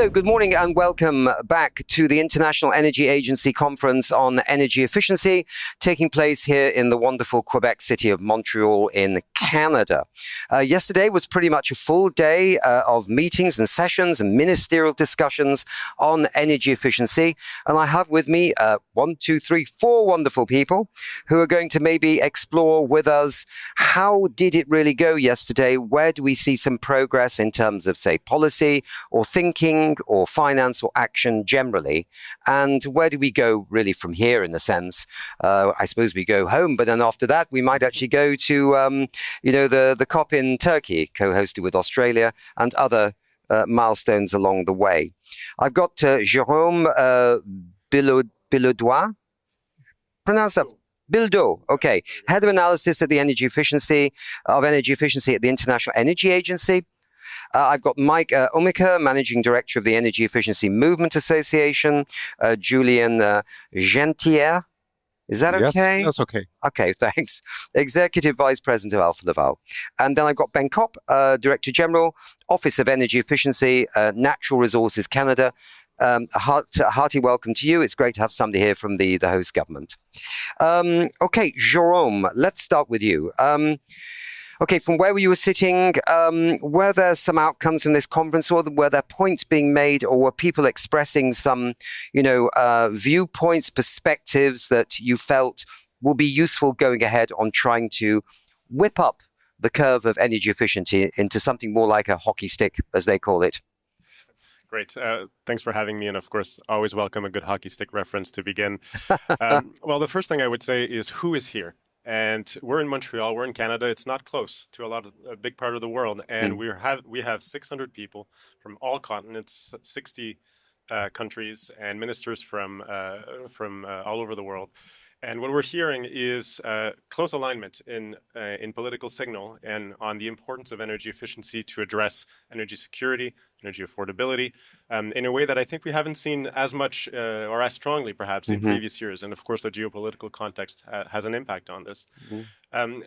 So good morning and welcome back to the International Energy Agency Conference on Energy Efficiency, taking place here in the wonderful Quebec city of Montreal in Canada. Yesterday was pretty much a full day of meetings and sessions and ministerial discussions on energy efficiency. And I have with me four wonderful people who are going to maybe explore with us how did it really go yesterday? Where do we see some progress in terms of, say, policy or thinking or finance or action generally, and where do we go really from here in a sense? I suppose we go home, but then after that we might actually go to the COP in Turkey, co-hosted with Australia, and other milestones along the way. I've got Jérôme Bilodeau. Pronounce that. Bildo, okay. Head of analysis at the energy efficiency at the International Energy Agency. I've got Mike Omika, Managing Director of the Energy Efficiency Movement Association. Julian Gentier. Is that okay? Yes, that's okay. Okay, thanks. Executive Vice President of Alpha Laval. And then I've got Ben Kopp, Director General, Office of Energy Efficiency, Natural Resources Canada. A hearty welcome to you. It's great to have somebody here from the host government. Okay, Jérôme, let's start with you. Okay, from where you were sitting, were there some outcomes from this conference, or were there points being made, or were people expressing some, viewpoints, perspectives that you felt will be useful going ahead on trying to whip up the curve of energy efficiency into something more like a hockey stick, as they call it? Great. Thanks for having me. And of course, always welcome a good hockey stick reference to begin. Well, the first thing I would say is who is here? And we're in Montreal, we're in Canada. It's not close to a big part of the world. And we have 600 people from all continents, 60 countries, and ministers from all over the world. And what we're hearing is close alignment in political signal and on the importance of energy efficiency to address energy security, energy affordability, in a way that I think we haven't seen as much or as strongly, perhaps, in previous years. And of course, the geopolitical context has an impact on this.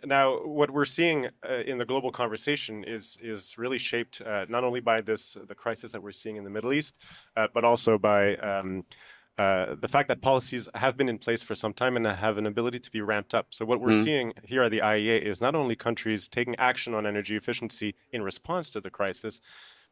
Now, what we're seeing in the global conversation is really shaped not only by the crisis that we're seeing in the Middle East, but also by the fact that policies have been in place for some time and have an ability to be ramped up. So what we're seeing here at the IEA is not only countries taking action on energy efficiency in response to the crisis,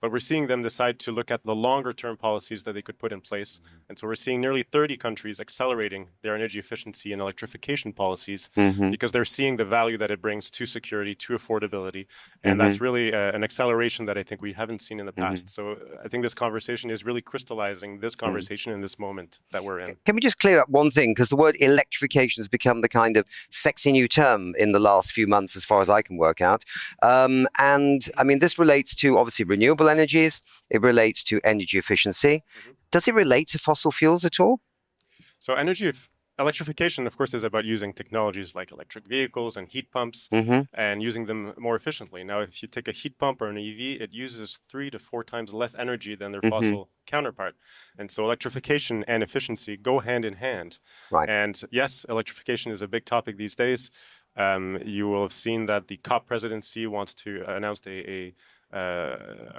but we're seeing them decide to look at the longer-term policies that they could put in place. And so we're seeing nearly 30 countries accelerating their energy efficiency and electrification policies because they're seeing the value that it brings to security, to affordability. And that's really an acceleration that I think we haven't seen in the past. So I think this conversation is really crystallizing this conversation in this moment that we're in. Can we just clear up one thing? Because the word electrification has become the kind of sexy new term in the last few months, as far as I can work out. And I mean, this relates to obviously renewable energies. It relates to energy efficiency. Does it relate to fossil fuels at all? So electrification, of course, is about using technologies like electric vehicles and heat pumps and using them more efficiently. Now, if you take a heat pump or an EV, it uses 3 to 4 times less energy than their fossil counterpart. And so electrification and efficiency go hand in hand. Right. And yes, electrification is a big topic these days. You will have seen that the COP presidency wants to announce a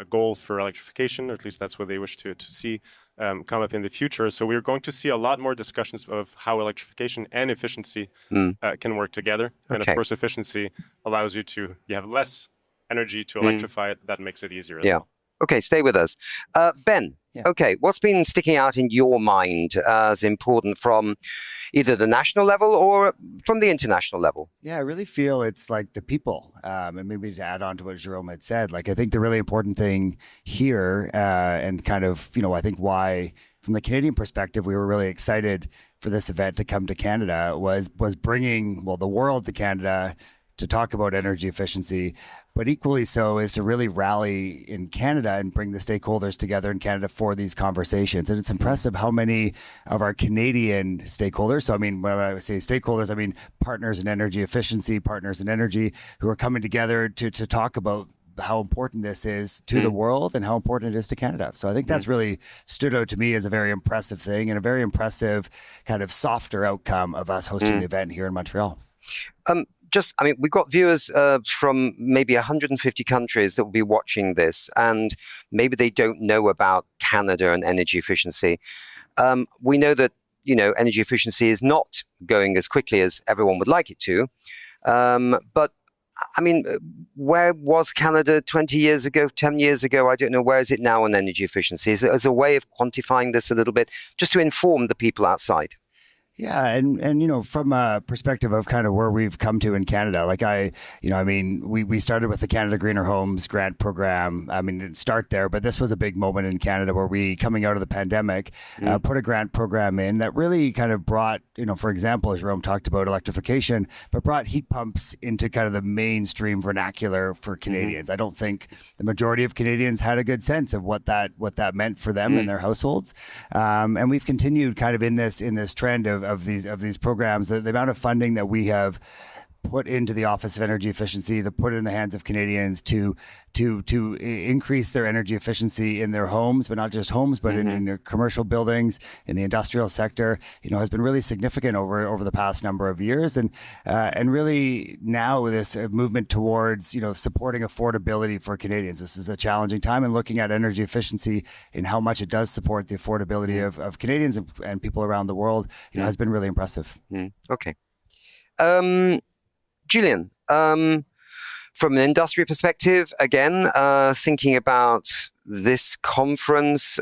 goal for electrification, or at least that's what they wish to see come up in the future. So we're going to see a lot more discussions of how electrification and efficiency can work together. And of course, efficiency allows you have less energy to electrify it. That makes it easier as well. Okay, stay with us. Ben, okay, what's been sticking out in your mind as important from either the national level or from the international level? Yeah, I really feel it's like the people. And maybe to add on to what Jérôme had said, like I think the really important thing here and kind of, I think why from the Canadian perspective, we were really excited for this event to come to Canada was bringing, the world to Canada to talk about energy efficiency, but equally so is to really rally in Canada and bring the stakeholders together in Canada for these conversations. And it's impressive how many of our Canadian stakeholders, so I mean, when I say stakeholders, I mean partners in energy efficiency, partners in energy, who are coming together to talk about how important this is to the world and how important it is to Canada. So I think that's really stood out to me as a very impressive thing and a very impressive kind of softer outcome of us hosting the event here in Montreal. We've got viewers from maybe 150 countries that will be watching this, and maybe they don't know about Canada and energy efficiency. We know that, energy efficiency is not going as quickly as everyone would like it to. But I mean, where was Canada 20 years ago, 10 years ago? I don't know. Where is it now on energy efficiency? Is it as a way of quantifying this a little bit, just to inform the people outside? Yeah, and from a perspective of kind of where we've come to in Canada, we started with the Canada Greener Homes grant program. I mean, it didn't start there, but this was a big moment in Canada where we, coming out of the pandemic, put a grant program in that really kind of brought, for example, as Jerome talked about electrification, but brought heat pumps into kind of the mainstream vernacular for Canadians. I don't think the majority of Canadians had a good sense of what that meant for them and their households. And we've continued kind of in this trend of these programs, the amount of funding that we have put into the Office of Energy Efficiency, that put it in the hands of Canadians to increase their energy efficiency in their homes, but not just homes, but in their commercial buildings, in the industrial sector, has been really significant over the past number of years, and really now this movement towards supporting affordability for Canadians. This is a challenging time, and looking at energy efficiency and how much it does support the affordability of Canadians and people around the world, has been really impressive. Okay. Julian, from an industry perspective, again, thinking about this conference,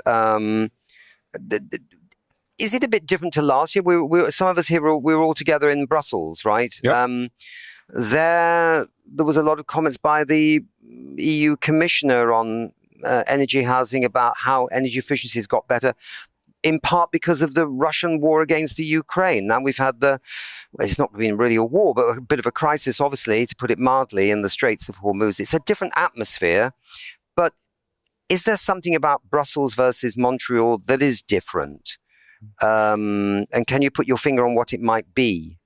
is it a bit different to last year? Some of us here, we were all together in Brussels, right? Yep. There was a lot of comments by the EU Commissioner on energy housing about how energy efficiency has got better, in part because of the Russian war against the Ukraine. Now we've had it's not been really a war, but a bit of a crisis, obviously, to put it mildly, in the Straits of Hormuz. It's a different atmosphere, but is there something about Brussels versus Montreal that is different? And can you put your finger on what it might be?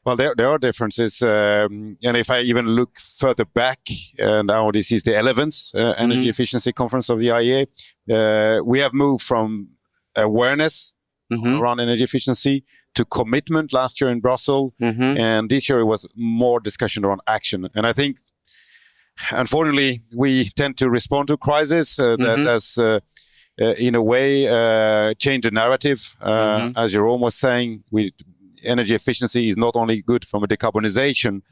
Well, there are differences, and if I even look further back, now this is the 11th Energy Efficiency Conference of the IEA, we have moved from awareness around energy efficiency to commitment last year in Brussels, and this year it was more discussion around action. And I think, unfortunately, we tend to respond to crisis that has, in a way, changed the narrative. As Jerome was saying, energy efficiency is not only good from a decarbonization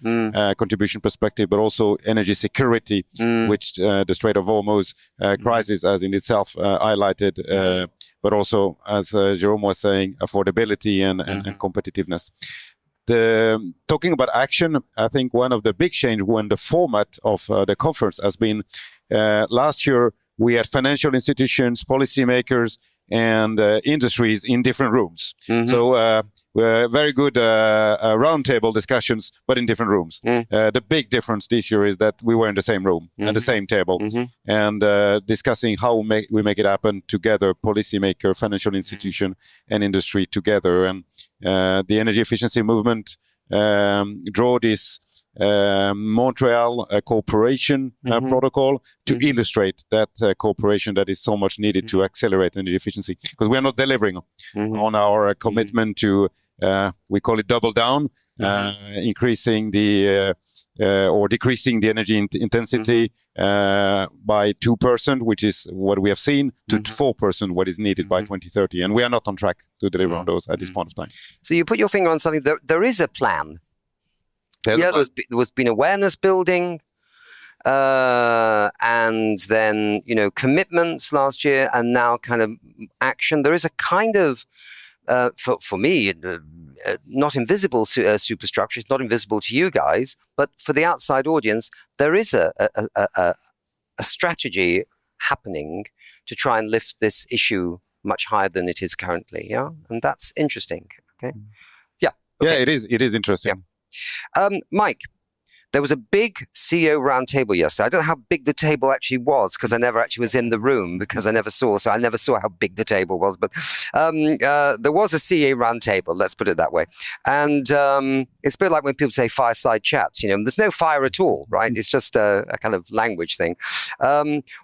contribution perspective, but also energy security, which the Strait of Hormuz crisis has in itself highlighted, but also, as Jerome was saying, affordability and competitiveness. Talking about action, I think one of the big changes when the format of the conference has been, last year we had financial institutions, policymakers, and industries in different rooms. So very good roundtable discussions, but in different rooms. The big difference this year is that we were in the same room and the same table, and discussing how we make it happen together, policymaker, financial institution, and industry together. And the energy efficiency movement draw this Montreal cooperation protocol to illustrate that cooperation that is so much needed to accelerate energy efficiency, because we are not delivering on our commitment to, we call it double down, increasing the or decreasing the energy intensity by 2%, which is what we have seen, to 4%, what is needed by 2030. And we are not on track to deliver on those at this point of time. So you put your finger on something. There is a plan. There's been awareness building, and then, commitments last year, and now kind of action. There is a kind of, for me, not invisible superstructure. It's not invisible to you guys, but for the outside audience, there is a strategy happening to try and lift this issue much higher than it is currently. Yeah, and that's interesting. Okay. Yeah. Okay. Yeah, it is interesting. Yeah. Mike, there was a big CEO roundtable yesterday. I don't know how big the table actually was, because I never actually was in the room, because I never saw how big the table was. But there was a CEO roundtable, let's put it that way. And it's a bit like when people say fireside chats. There's no fire at all, right? It's just a kind of language thing.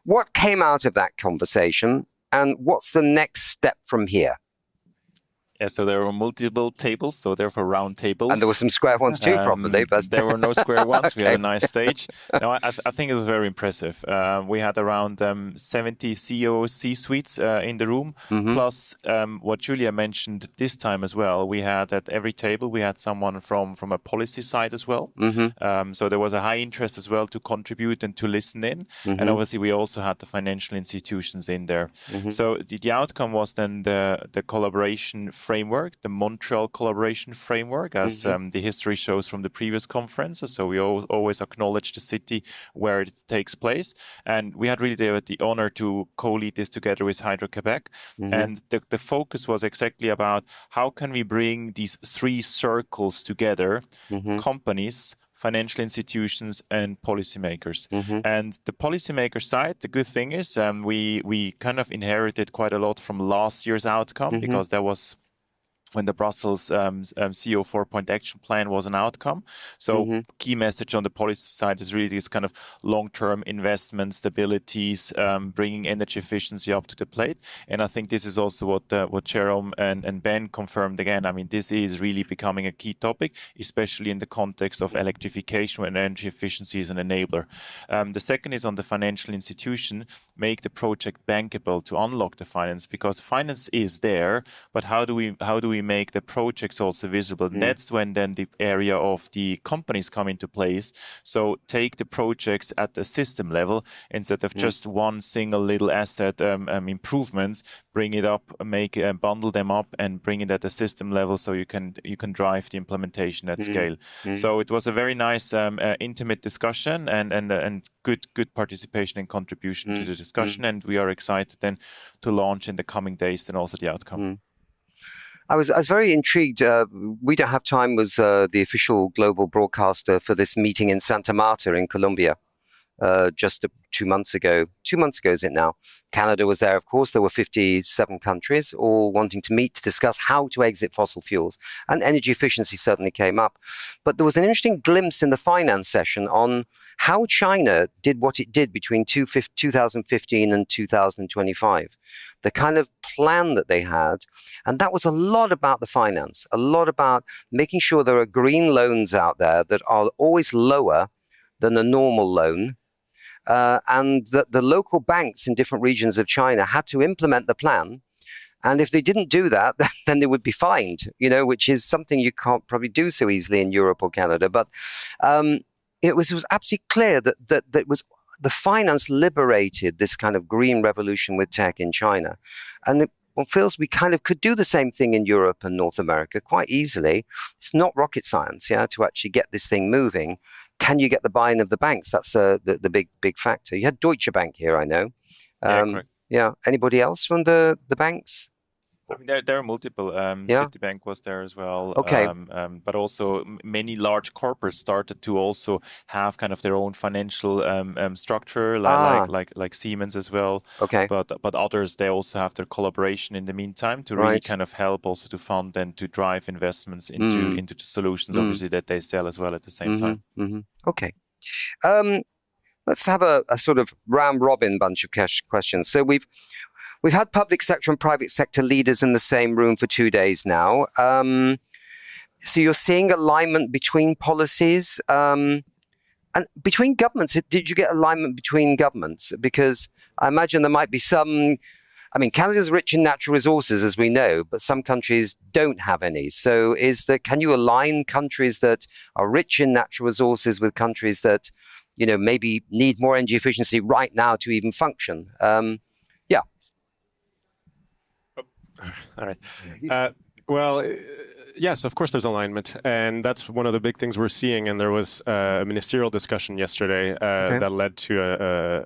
What came out of that conversation, and what's the next step from here? Yeah, so there were multiple tables, so therefore round tables. And there were some square ones too, probably. But there were no square ones. We had a Okay. nice stage. No, I think it was very impressive. We had around 70 CEOs, C-suites in the room. Plus, what Julia mentioned this time as well, we had at every table, we had someone from a policy side as well. So there was a high interest as well to contribute and to listen in. And obviously, we also had the financial institutions in there. So the outcome was then the collaboration framework, the Montreal collaboration framework, as the history shows from the previous conferences. So we always acknowledge the city where it takes place. And we had really the honor to co-lead this together with Hydro-Quebec. And the focus was exactly about how can we bring these three circles together, companies, financial institutions and policymakers. And the policymaker side, the good thing is we kind of inherited quite a lot from last year's outcome because that was when the Brussels CEO 4-point action plan was an outcome. So key message on the policy side is really this kind of long-term investment stabilities, bringing energy efficiency up to the plate. And I think this is also what Jerome and Ben confirmed again. I mean, this is really becoming a key topic, especially in the context of electrification when energy efficiency is an enabler. The second is on the financial institution, make the project bankable to unlock the finance, because finance is there, but how do we make the projects also visible? That's when then the area of the companies come into place. So take the projects at the system level instead of just one single little asset improvements, bring it up, bundle them up and bring it at the system level so you can drive the implementation at scale. So it was a very nice intimate discussion and good participation and contribution to the discussion, and we are excited then to launch in the coming days and also the outcome. I was very intrigued. We Don't Have Time was the official global broadcaster for this meeting in Santa Marta in Colombia just 2 months ago. 2 months ago, is it now? Canada was there, of course. There were 57 countries all wanting to meet to discuss how to exit fossil fuels. And energy efficiency certainly came up. But there was an interesting glimpse in the finance session on how China did what it did between 2015 and 2025. The kind of plan that they had. And that was a lot about the finance, a lot about making sure there are green loans out there that are always lower than a normal loan. And that the local banks in different regions of China had to implement the plan. And if they didn't do that, then they would be fined, which is something you can't probably do so easily in Europe or Canada. But it was absolutely clear that it was the finance liberated this kind of green revolution with tech in China. And one feels we kind of could do the same thing in Europe and North America quite easily. It's not rocket science, to actually get this thing moving. Can you get the buy-in of the banks? That's the big factor. You had Deutsche Bank here, I know. Correct. Yeah. Anybody else from the banks? I mean, there are multiple. Citibank was there as well. Okay. But also many large corporates started to also have kind of their own financial structure, like Siemens as well. Okay. But others, they also have their collaboration in the meantime to really kind of help also to fund and to drive investments into the solutions, obviously, that they sell as well at the same time. Okay. Let's have a sort of round robin bunch of questions. So We've had public sector and private sector leaders in the same room for 2 days now. So you're seeing alignment between policies and between governments. Did you get alignment between governments? Because I imagine there might be some. I mean, Canada's rich in natural resources, as we know, but some countries don't have any. So can you align countries that are rich in natural resources with countries that, maybe need more energy efficiency right now to even function? All right. Well, yes, of course there's alignment. And that's one of the big things we're seeing. And there was a ministerial discussion yesterday that led to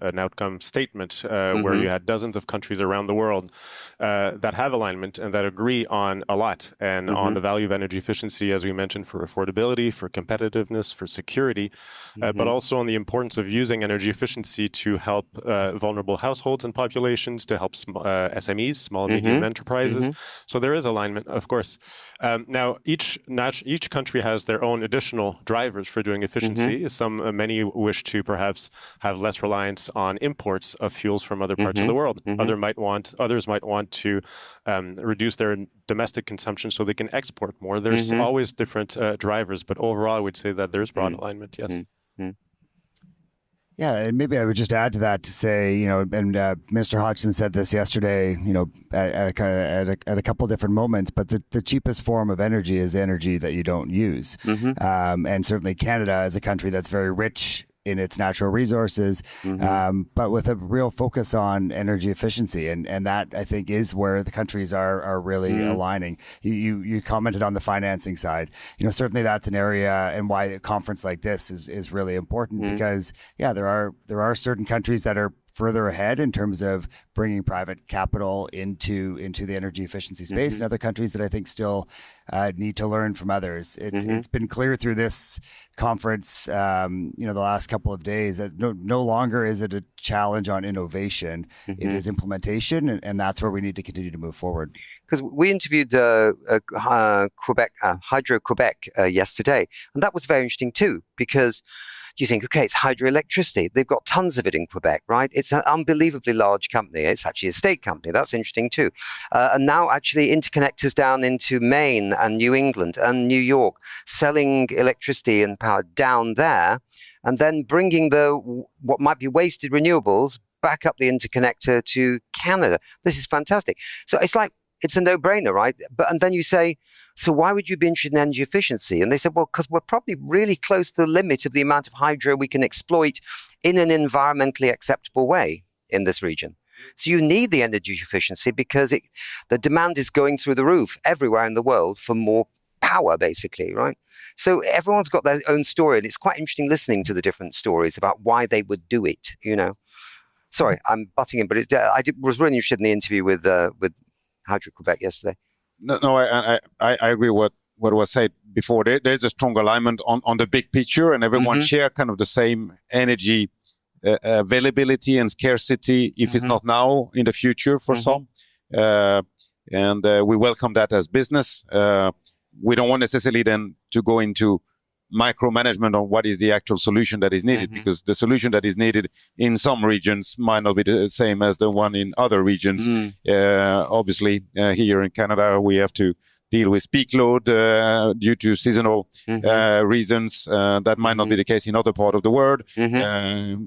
an outcome statement where you had dozens of countries around the world that have alignment and that agree on a lot and on the value of energy efficiency, as we mentioned, for affordability, for competitiveness, for security, but also on the importance of using energy efficiency to help vulnerable households and populations, to help SMEs, small and medium enterprises. So there is alignment, of course. Now, Now, each country has their own additional drivers for doing efficiency. Many wish to perhaps have less reliance on imports of fuels from other parts of the world. Others might want to reduce their domestic consumption so they can export more. There's always different drivers, but overall, I would say that there's broad alignment. Yes. Yeah, and maybe I would just add to that to say, and Mr. Hodgson said this yesterday, at a couple different moments, but the cheapest form of energy is energy that you don't use. And certainly Canada is a country that's very rich in its natural resources, but with a real focus on energy efficiency. And that, I think, is where the countries are really aligning. You commented on the financing side. Certainly that's an area, and why a conference like this is really important, because, there are certain countries that are further ahead in terms of bringing private capital into the energy efficiency space, and other countries that I think still need to learn from others. It's been clear through this conference, the last couple of days, that no longer is it a challenge on innovation. It is implementation, and that's where we need to continue to move forward. Because we interviewed Quebec, Hydro Quebec yesterday, and that was very interesting too, because you think, okay, it's hydroelectricity. They've got tons of it in Quebec, right? It's an unbelievably large company. It's actually a state company. That's interesting too. And now actually interconnectors down into Maine and New England and New York, selling electricity and power down there, and then bringing what might be wasted renewables back up the interconnector to Canada. This is fantastic. So it's a no-brainer, right? And then you say, so why would you be interested in energy efficiency? And they said, well, because we're probably really close to the limit of the amount of hydro we can exploit in an environmentally acceptable way in this region. So you need the energy efficiency because the demand is going through the roof everywhere in the world for more power, basically, right? So everyone's got their own story, and it's quite interesting listening to the different stories about why they would do it, Sorry, I'm butting in, but I was really interested in the interview with Hydro Quebec yesterday. No, I agree what was said before. There's a strong alignment on the big picture, and everyone share kind of the same energy availability and scarcity, if it's not now, in the future for some. And we welcome that as business. We don't want necessarily then to go into micromanagement on what is the actual solution that is needed, because the solution that is needed in some regions might not be the same as the one in other regions. Obviously, here in Canada, we have to deal with peak load due to seasonal reasons. That might not be the case in other part of the world.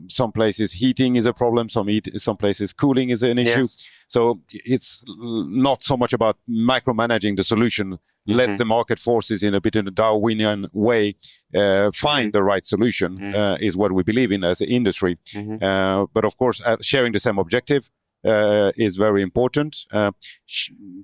Some places heating is a problem. Some places cooling is an issue. So it's not so much about micromanaging the solution. Let the market forces, in a bit in a Darwinian way, find the right solution, is what we believe in as an industry. But of course, sharing the same objective is very important.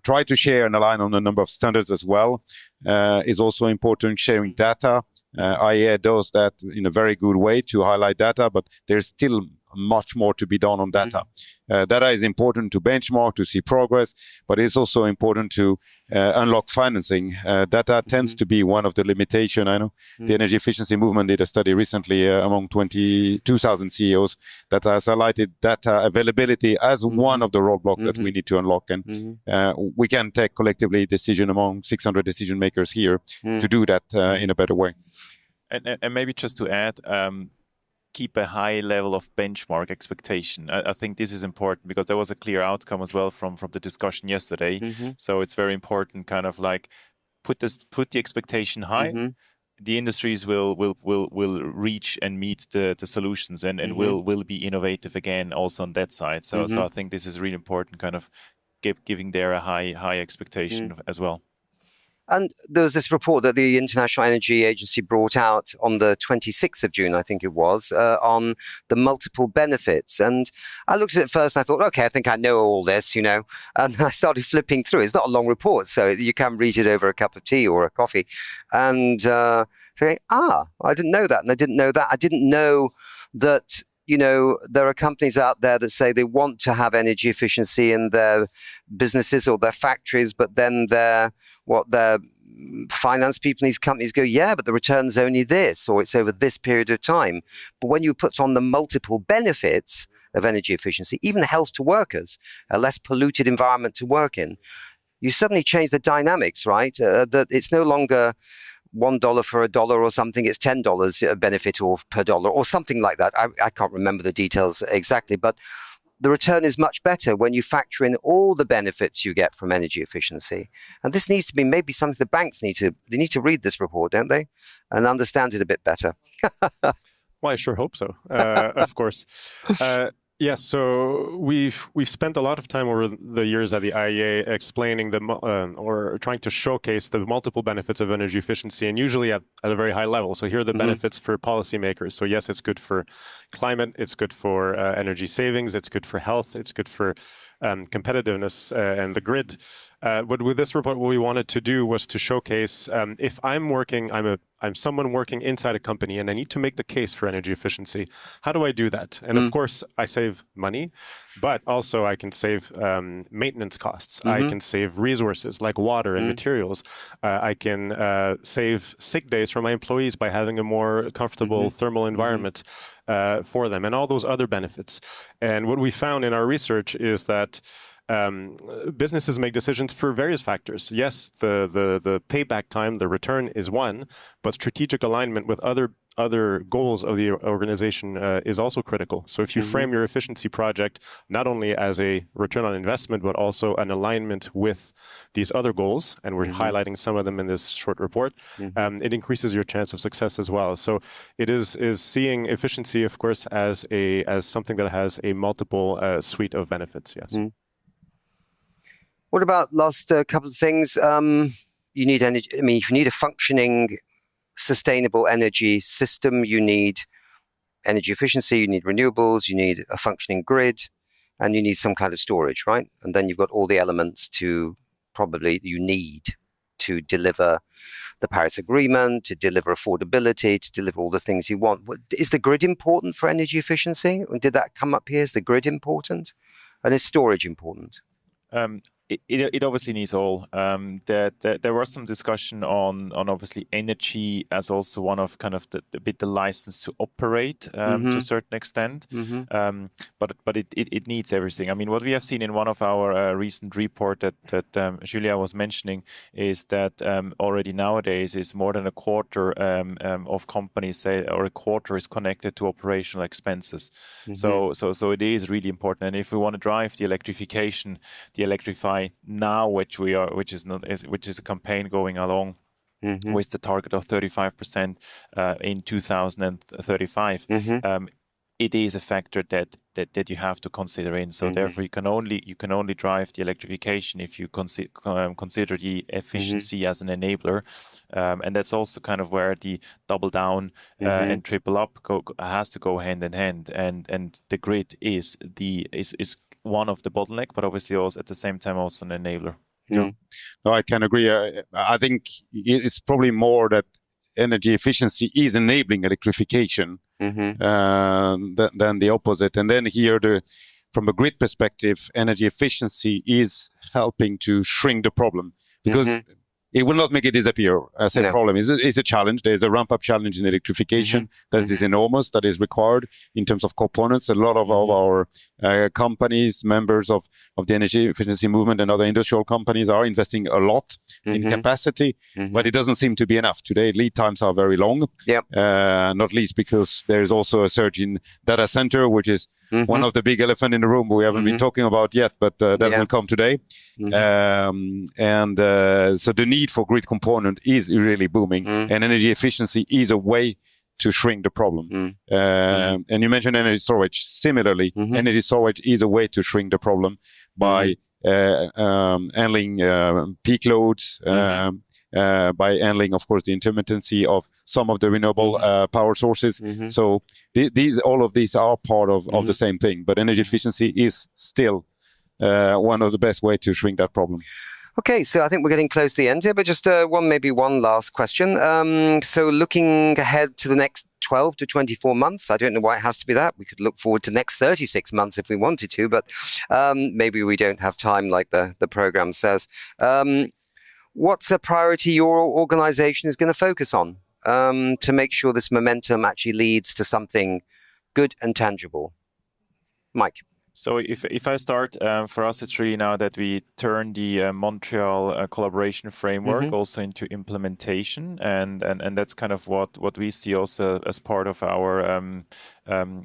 Try to share and align on a number of standards as well is also important. Sharing data. IEA does that in a very good way to highlight data, but there's still much more to be done on data. Data is important to benchmark, to see progress, but it's also important to unlock financing. Data tends to be one of the limitations. I know the energy efficiency movement did a study recently among 2,000 CEOs that has highlighted data availability as one of the roadblocks that we need to unlock. And we can take collectively decision among 600 decision makers here to do that in a better way. And maybe just to add, keep a high level of benchmark expectation. I think this is important because there was a clear outcome as well from the discussion yesterday. So it's very important, kind of like put the expectation high. The industries will reach and meet the solutions and will be innovative again also on that side. So I think this is really important, kind of giving there a high expectation as well. And there was this report that the International Energy Agency brought out on the 26th of June, I think it was, on the multiple benefits. And I looked at it first and I thought, okay, I think I know all this, And I started flipping through. It's not a long report, so you can read it over a cup of tea or a coffee. And thinking, I didn't know that. And I didn't know that. I didn't know that there are companies out there that say they want to have energy efficiency in their businesses or their factories, but then their finance people in these companies go, yeah, but the return's only this, or it's over this period of time. But when you put on the multiple benefits of energy efficiency, even health to workers, a less polluted environment to work in, you suddenly change the dynamics, right? That it's no longer $1 for a dollar or something, it's $10 benefit or per dollar or something like that. I can't remember the details exactly, but the return is much better when you factor in all the benefits you get from energy efficiency. And this needs to be maybe something the banks need to read this report, don't they? And understand it a bit better. Well, I sure hope so, of course. Yes, so we've spent a lot of time over the years at the IEA explaining or trying to showcase the multiple benefits of energy efficiency, and usually at a very high level. So here are the benefits for policymakers. So yes, it's good for climate, it's good for energy savings, it's good for health, it's good for competitiveness and the grid. But with this report, what we wanted to do was to showcase if I'm someone working inside a company and I need to make the case for energy efficiency. How do I do that? And of course, I save money, but also I can save maintenance costs. I can save resources like water and materials. I can save sick days for my employees by having a more comfortable thermal environment for them, and all those other benefits. And what we found in our research is that businesses make decisions for various factors. Yes, the payback time, the return is one, but strategic alignment with other goals of the organization is also critical. So if you frame your efficiency project not only as a return on investment, but also an alignment with these other goals, and we're highlighting some of them in this short report, it increases your chance of success as well. So it is seeing efficiency, of course, as something that has a multiple suite of benefits. Yes. What about last couple of things? You need energy. I mean, if you need a functioning, sustainable energy system, you need energy efficiency, you need renewables, you need a functioning grid, and you need some kind of storage, right? And then you've got all the elements you need to deliver the Paris Agreement, to deliver affordability, to deliver all the things you want. Is the grid important for energy efficiency? Did that come up here? Is the grid important? And is storage important? It obviously needs all. There was some discussion on obviously energy as also one of kind of the license to operate to a certain extent. But it needs everything. I mean, what we have seen in one of our recent report that Julia was mentioning is that already nowadays is more than a quarter of companies say, or a quarter is connected to operational expenses. So it is really important. And if we want to drive the electrification, electrify now, which is a campaign going along with the target of 35% in 2035. It is a factor that you have to consider in. So therefore, you can only drive the electrification if you consider the efficiency as an enabler, and that's also kind of where the double down and triple up has to go hand in hand. And the grid is one of the bottleneck, but obviously also at the same time also an enabler. No, I can agree. I think it's probably more that energy efficiency is enabling electrification than the opposite. And then here, from a grid perspective, energy efficiency is helping to shrink the problem because it will not make it disappear as a problem. It's a challenge. There's a ramp-up challenge in electrification that is enormous, that is required in terms of components. A lot of our companies, members of the energy efficiency movement and other industrial companies are investing a lot in capacity, but it doesn't seem to be enough. Today, lead times are very long, not least because there's also a surge in data center, which is one of the big elephant in the room we haven't been talking about yet, but that will come today. So the need for grid component is really booming, and energy efficiency is a way to shrink the problem. And you mentioned energy storage. Similarly, energy storage is a way to shrink the problem by handling peak loads, by handling, of course, the intermittency of some of the renewable power sources. So all of these are part of the same thing. But energy efficiency is still one of the best way to shrink that problem. Okay, so I think we're getting close to the end here, but just one last question. So looking ahead to the next 12 to 24 months, I don't know why it has to be that. We could look forward to next 36 months if we wanted to, but maybe we don't have time like the program says. What's a priority your organization is going to focus on to make sure this momentum actually leads to something good and tangible? Mike. So if I start, for us, it's really now that we turn the Montreal collaboration framework also into implementation, and that's kind of what we see also as part of our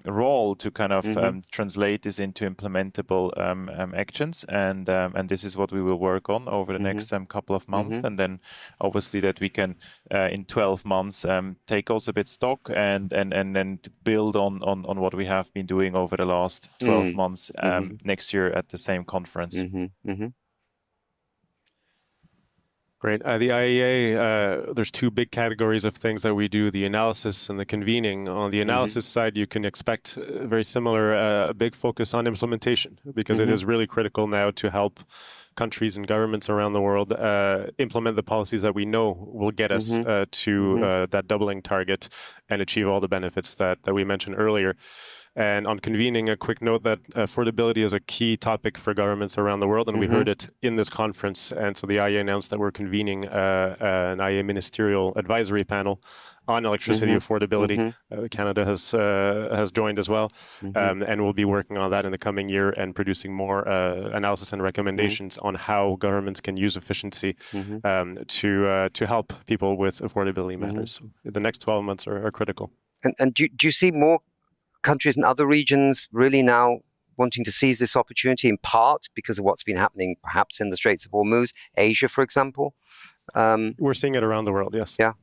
role to kind of translate this into implementable actions, and this is what we will work on over the next couple of months, and then obviously that we can in 12 months take also a bit stock and then to build on what we have been doing over the last 12 months next year at the same conference. Great. The IEA, there's two big categories of things that we do, the analysis and the convening. On the analysis side, you can expect very similar, a big focus on implementation, because it is really critical now to help countries and governments around the world implement the policies that we know will get us to that doubling target and achieve all the benefits that we mentioned earlier. And on convening, a quick note that affordability is a key topic for governments around the world, and we heard it in this conference. And so the IEA announced that we're convening an IEA ministerial advisory panel on electricity affordability. Canada has joined as well, and we'll be working on that in the coming year and producing more analysis and recommendations on how governments can use efficiency to help people with affordability matters. The next 12 months are critical. And do you see more countries in other regions really now wanting to seize this opportunity, in part because of what's been happening perhaps in the Straits of Hormuz, Asia, for example? We're seeing it around the world, yes. Yeah.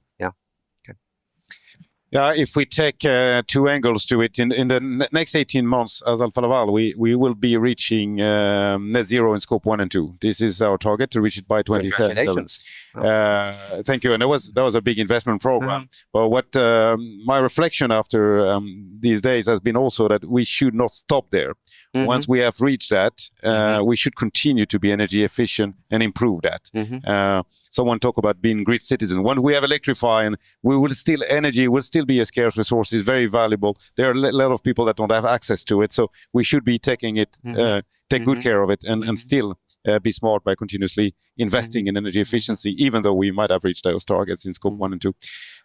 Yeah, if we take two angles to it, in the next 18 months, as Alfa Laval, we will be reaching net zero in scope 1 and 2. This is our target, to reach it by 2027. Congratulations. Thank you. And that was a big investment program. But what my reflection after these days has been also that we should not stop there. Once we have reached that, we should continue to be energy efficient and improve that. Someone talk about being grid citizen. When we have electrifying, energy will still be a scarce resource. It's very valuable. There are a lot of people that don't have access to it. So we should be taking it, take good care of it, and still be smart by continuously investing in energy efficiency, even though we might have reached those targets in scope 1 and 2.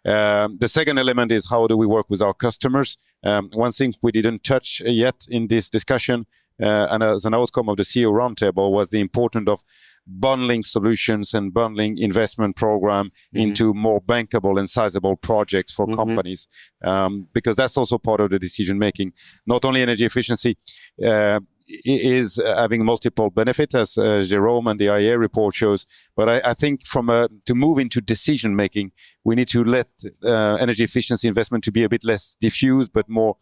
The second element is how do we work with our customers? One thing we didn't touch yet in this discussion, and as an outcome of the CEO roundtable, was the importance of bundling solutions and bundling investment program into more bankable and sizable projects for companies, because that's also part of the decision making. Not only energy efficiency is having multiple benefits, as Jerome and the IEA report shows, but I think to move into decision making, we need to let energy efficiency investment to be a bit less diffuse, but more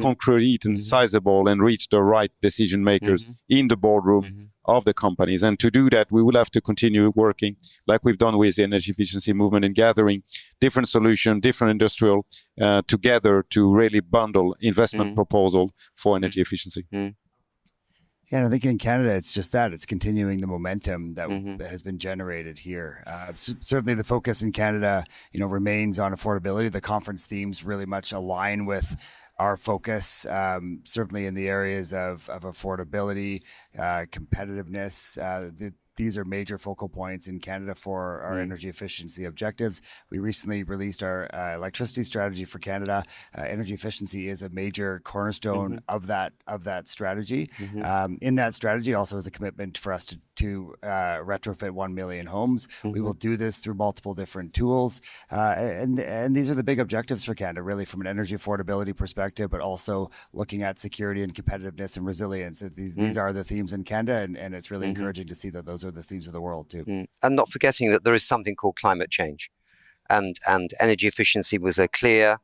concrete and sizable, and reach the right decision makers in the boardroom of the companies. And to do that, we will have to continue working like we've done with the energy efficiency movement in gathering different solutions, different industrial together to really bundle investment proposal for energy efficiency. Yeah, and I think in Canada, it's just that. It's continuing the momentum that has been generated here. Certainly the focus in Canada, remains on affordability. The conference themes really much align with our focus, certainly in the areas of affordability, competitiveness. These are major focal points in Canada for our energy efficiency objectives. We recently released our electricity strategy for Canada. Energy efficiency is a major cornerstone of that strategy. In that strategy also is a commitment for us to retrofit 1 million homes. We will do this through multiple different tools. And these are the big objectives for Canada, really, from an energy affordability perspective, but also looking at security and competitiveness and resilience. These are the themes in Canada, and it's really encouraging to see that those are the themes of the world too. And not forgetting that there is something called climate change, and energy efficiency was a clear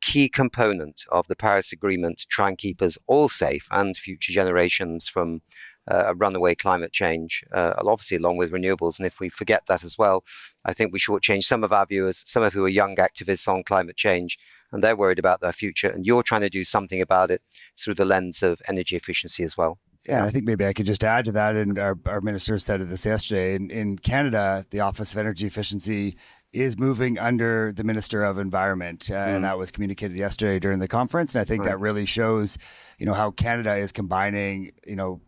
key component of the Paris Agreement to try and keep us all safe and future generations from a runaway climate change, obviously along with renewables. And if we forget that as well, I think we shortchange some of our viewers, some of who are young activists on climate change, and they're worried about their future. And you're trying to do something about it through the lens of energy efficiency as well. Yeah, I think maybe I could just add to that, and our minister said this yesterday. In Canada, the Office of Energy Efficiency is moving under the Minister of Environment, and that was communicated yesterday during the conference. And I think that really shows, how Canada is combining,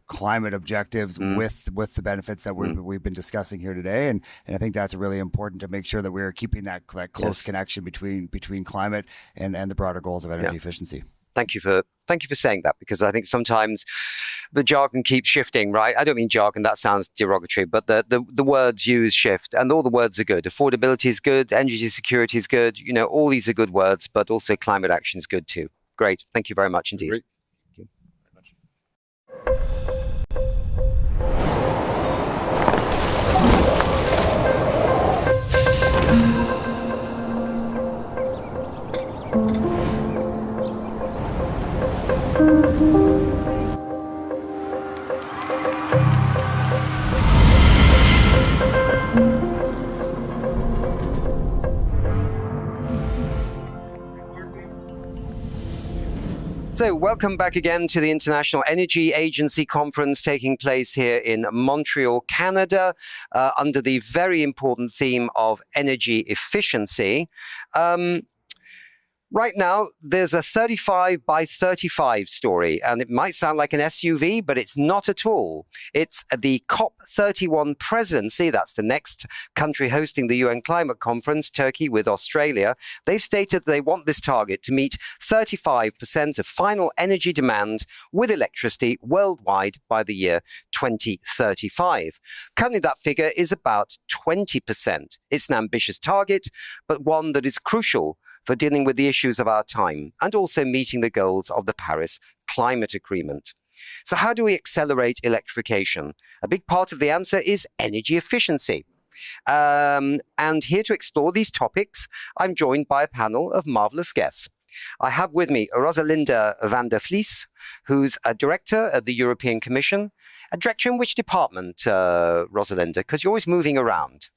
climate objectives with the benefits that we've been discussing here today. And I think that's really important to make sure that we're keeping that close connection between climate and the broader goals of energy efficiency. Thank you for saying that, because I think sometimes the jargon keeps shifting, right? I don't mean jargon, that sounds derogatory, but the words used shift, and all the words are good. Affordability is good, energy security is good, all these are good words, but also climate action is good too. Great. Thank you very much indeed. Great. So welcome back again to the International Energy Agency conference taking place here in Montreal, Canada, under the very important theme of energy efficiency. Right now, there's a 35 by 35 story, and it might sound like an SUV, but it's not at all. It's the COP31 presidency. That's the next country hosting the UN climate conference, Turkey with Australia. They've stated they want this target to meet 35% of final energy demand with electricity worldwide by the year 2035. Currently, that figure is about 20%. It's an ambitious target, but one that is crucial for dealing with the issues of our time and also meeting the goals of the Paris Climate Agreement. So how do we accelerate electrification? A big part of the answer is energy efficiency. And here to explore these topics, I'm joined by a panel of marvelous guests. I have with me Rosalinda van der Vlies, who's a director at the European Commission. A director in which department, Rosalinda? Because you're always moving around.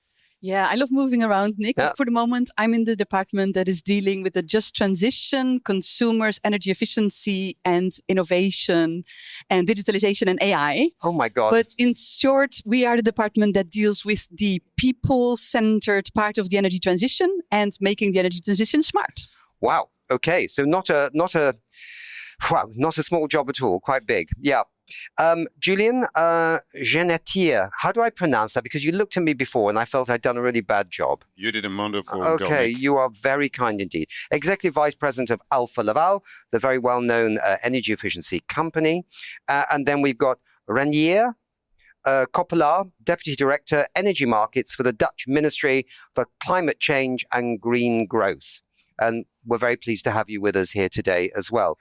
Yeah, I love moving around, Nick. Yeah. But for the moment, I'm in the department that is dealing with the just transition, consumers, energy efficiency, and innovation, and digitalization and AI. Oh my God. But in short, we are the department that deals with the people-centered part of the energy transition and making the energy transition smart. Wow. Okay. So not a small job at all. Quite big. Yeah. Julien Genetier, how do I pronounce that? Because you looked at me before and I felt I'd done a really bad job. You did a wonderful job. Okay, Nick. you are very kind indeed. Executive Vice President of Alfa Laval, the very well-known energy efficiency company. And then we've got Renier Coppola, Deputy Director, Energy Markets for the Dutch Ministry for Climate Change and Green Growth. And we're very pleased to have you with us here today as well.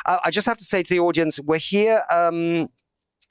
I just have to say to the audience, we're here in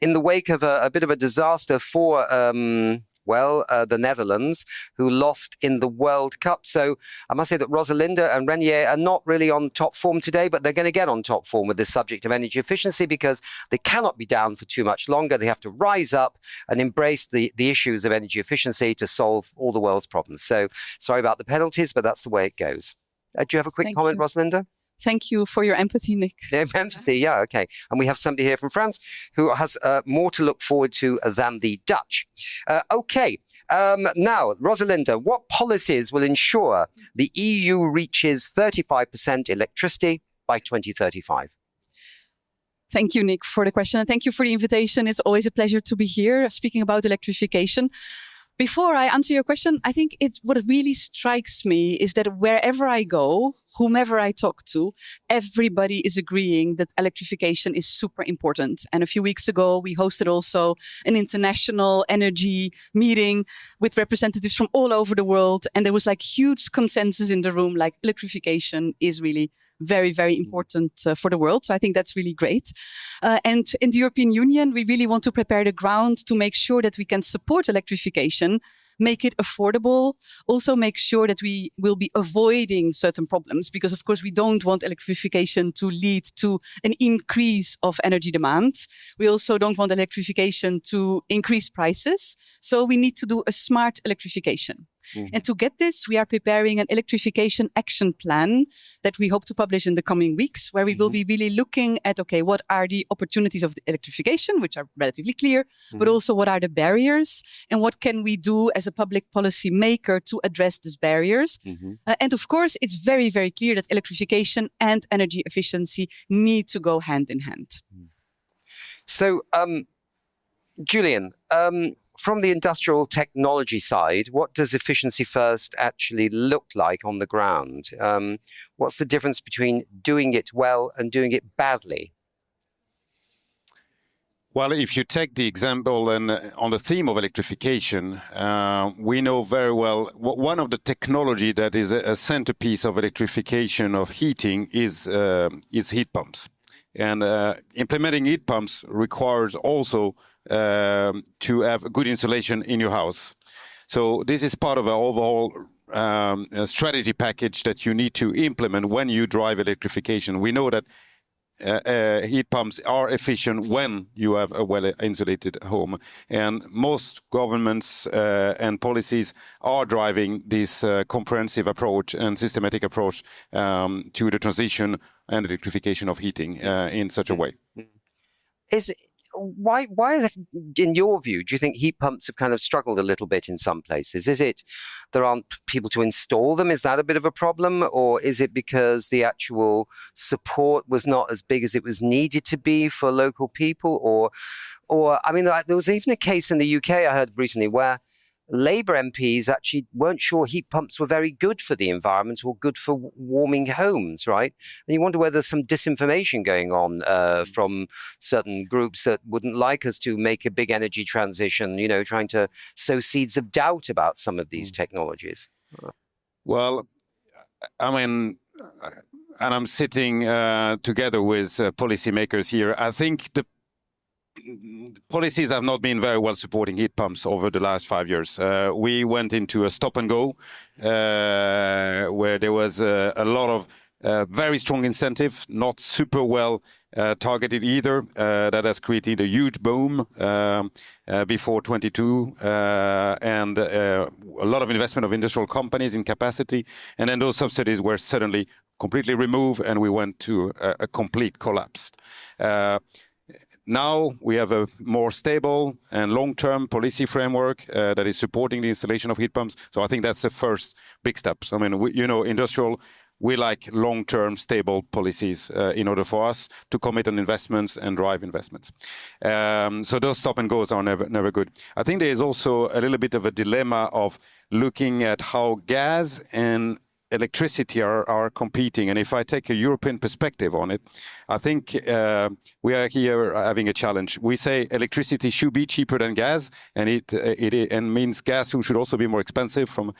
the wake of a bit of a disaster for, the Netherlands, who lost in the World Cup. So I must say that Rosalinda and Renier are not really on top form today, but they're going to get on top form with this subject of energy efficiency because they cannot be down for too much longer. They have to rise up and embrace the issues of energy efficiency to solve all the world's problems. So sorry about the penalties, but that's the way it goes. Do you have a quick comment, Rosalinda? Thank you for your empathy, Nick. Yeah, empathy, yeah, okay. And we have somebody here from France who has more to look forward to than the Dutch. Now, Rosalinda, what policies will ensure the EU reaches 35% electricity by 2035? Thank you, Nick, for the question. And thank you for the invitation. It's always a pleasure to be here speaking about electrification. Before I answer your question, I think what really strikes me is that wherever I go, whomever I talk to, everybody is agreeing that electrification is super important. And a few weeks ago, we hosted also an international energy meeting with representatives from all over the world. And there was like huge consensus in the room, like electrification is really very, very important for the world. So I think that's really great. And in the European Union, we really want to prepare the ground to make sure that we can support electrification, make it affordable, also make sure that we will be avoiding certain problems, because of course we don't want electrification to lead to an increase of energy demand. We also don't want electrification to increase prices. So we need to do a smart electrification. Mm-hmm. And to get this, we are preparing an electrification action plan that we hope to publish in the coming weeks, where we will be really looking at, okay, what are the opportunities of the electrification, which are relatively clear, but also what are the barriers and what can we do as a public policy maker to address these barriers. And of course, it's very, very clear that electrification and energy efficiency need to go hand in hand. So, Julien, from the industrial technology side, what does efficiency first actually look like on the ground? What's the difference between doing it well and doing it badly? Well, if you take the example and on the theme of electrification, we know very well one of the technology that is a centerpiece of electrification of heating is heat pumps. And implementing heat pumps requires also to have good insulation in your house. So this is part of an overall strategy package that you need to implement when you drive electrification. We know that heat pumps are efficient when you have a well-insulated home. And most governments and policies are driving this comprehensive approach and systematic approach to the transition and electrification of heating in such a way. Why is it, in your view, do you think heat pumps have kind of struggled a little bit in some places? Is it there aren't people to install them? Is that a bit of a problem? Or is it because the actual support was not as big as it was needed to be for local people? Or I mean, there was even a case in the UK I heard recently where Labour MPs actually weren't sure heat pumps were very good for the environment or good for warming homes, right? And you wonder whether there's some disinformation going on from certain groups that wouldn't like us to make a big energy transition, you know, trying to sow seeds of doubt about some of these technologies. Well, I mean, and I'm sitting together with policymakers here. I think the policies have not been very well supporting heat pumps over the last 5 years. We went into a stop and go where there was a lot of very strong incentive, not super well targeted either. That has created a huge boom before 22 and a lot of investment of industrial companies in capacity. And then those subsidies were suddenly completely removed and we went to a complete collapse. Now we have a more stable and long-term policy framework that is supporting the installation of heat pumps. So I think that's the first big steps. I mean, industrial, we like long-term stable policies in order for us to commit on investments and drive investments. So those stop and goes are never good. I think there is also a little bit of a dilemma of looking at how gas and electricity are competing. And if I take a European perspective on it, I think we are here having a challenge. We say electricity should be cheaper than gas, and it means gas should also be more expensive from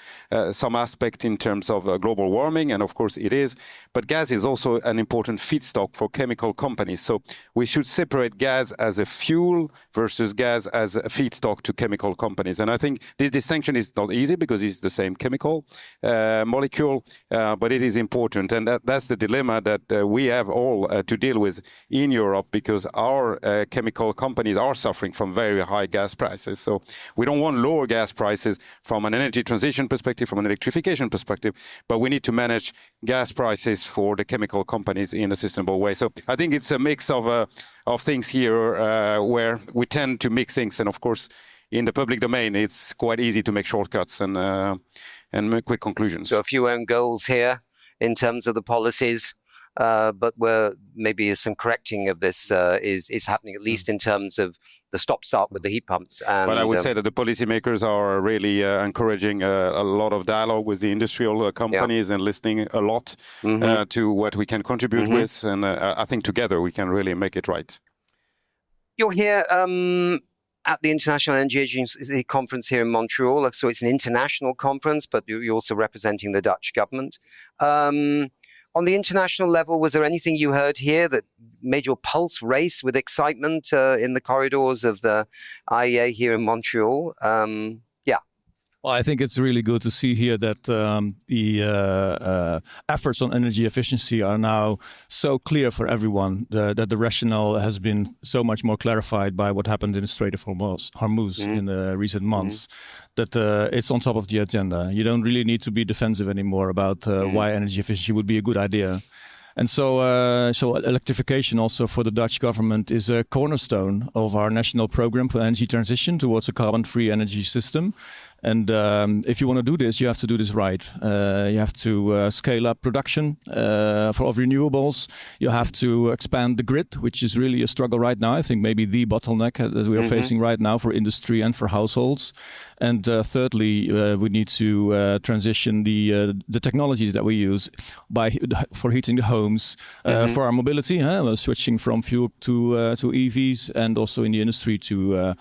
some aspect in terms of global warming, and of course it is. But gas is also an important feedstock for chemical companies. So we should separate gas as a fuel versus gas as a feedstock to chemical companies. And I think this distinction is not easy because it's the same chemical molecule. But it is important, and that's the dilemma that we have all to deal with in Europe, because our chemical companies are suffering from very high gas prices. So we don't want lower gas prices from an energy transition perspective, from an electrification perspective, but we need to manage gas prices for the chemical companies in a sustainable way. So I think it's a mix of things here where we tend to mix things, and of course in the public domain it's quite easy to make shortcuts and make quick conclusions. So a few own goals here in terms of the policies, but where maybe some correcting of this is happening, at least in terms of the stop-start with the heat pumps. And, but I would say that the policymakers are really encouraging a lot of dialogue with the industrial companies and listening a lot to what we can contribute with. And I think together we can really make it right. You're here at the International Energy Agency conference here in Montreal. So it's an international conference, but you're also representing the Dutch government. On the international level, was there anything you heard here that made your pulse race with excitement in the corridors of the IEA here in Montreal? Well, I think it's really good to see here that the efforts on energy efficiency are now so clear for everyone, that the rationale has been so much more clarified by what happened in the Strait of Hormuz in the recent months, that it's on top of the agenda. You don't really need to be defensive anymore about why energy efficiency would be a good idea. And so electrification also for the Dutch government is a cornerstone of our national program for energy transition towards a carbon-free energy system. And if you want to do this, you have to do this right. You have to scale up production of renewables. You have to expand the grid, which is really a struggle right now. I think maybe the bottleneck that we are facing right now for industry and for households. And thirdly, we need to transition the technologies that we use for heating the homes, for our mobility, switching from fuel to EVs, and also in the industry to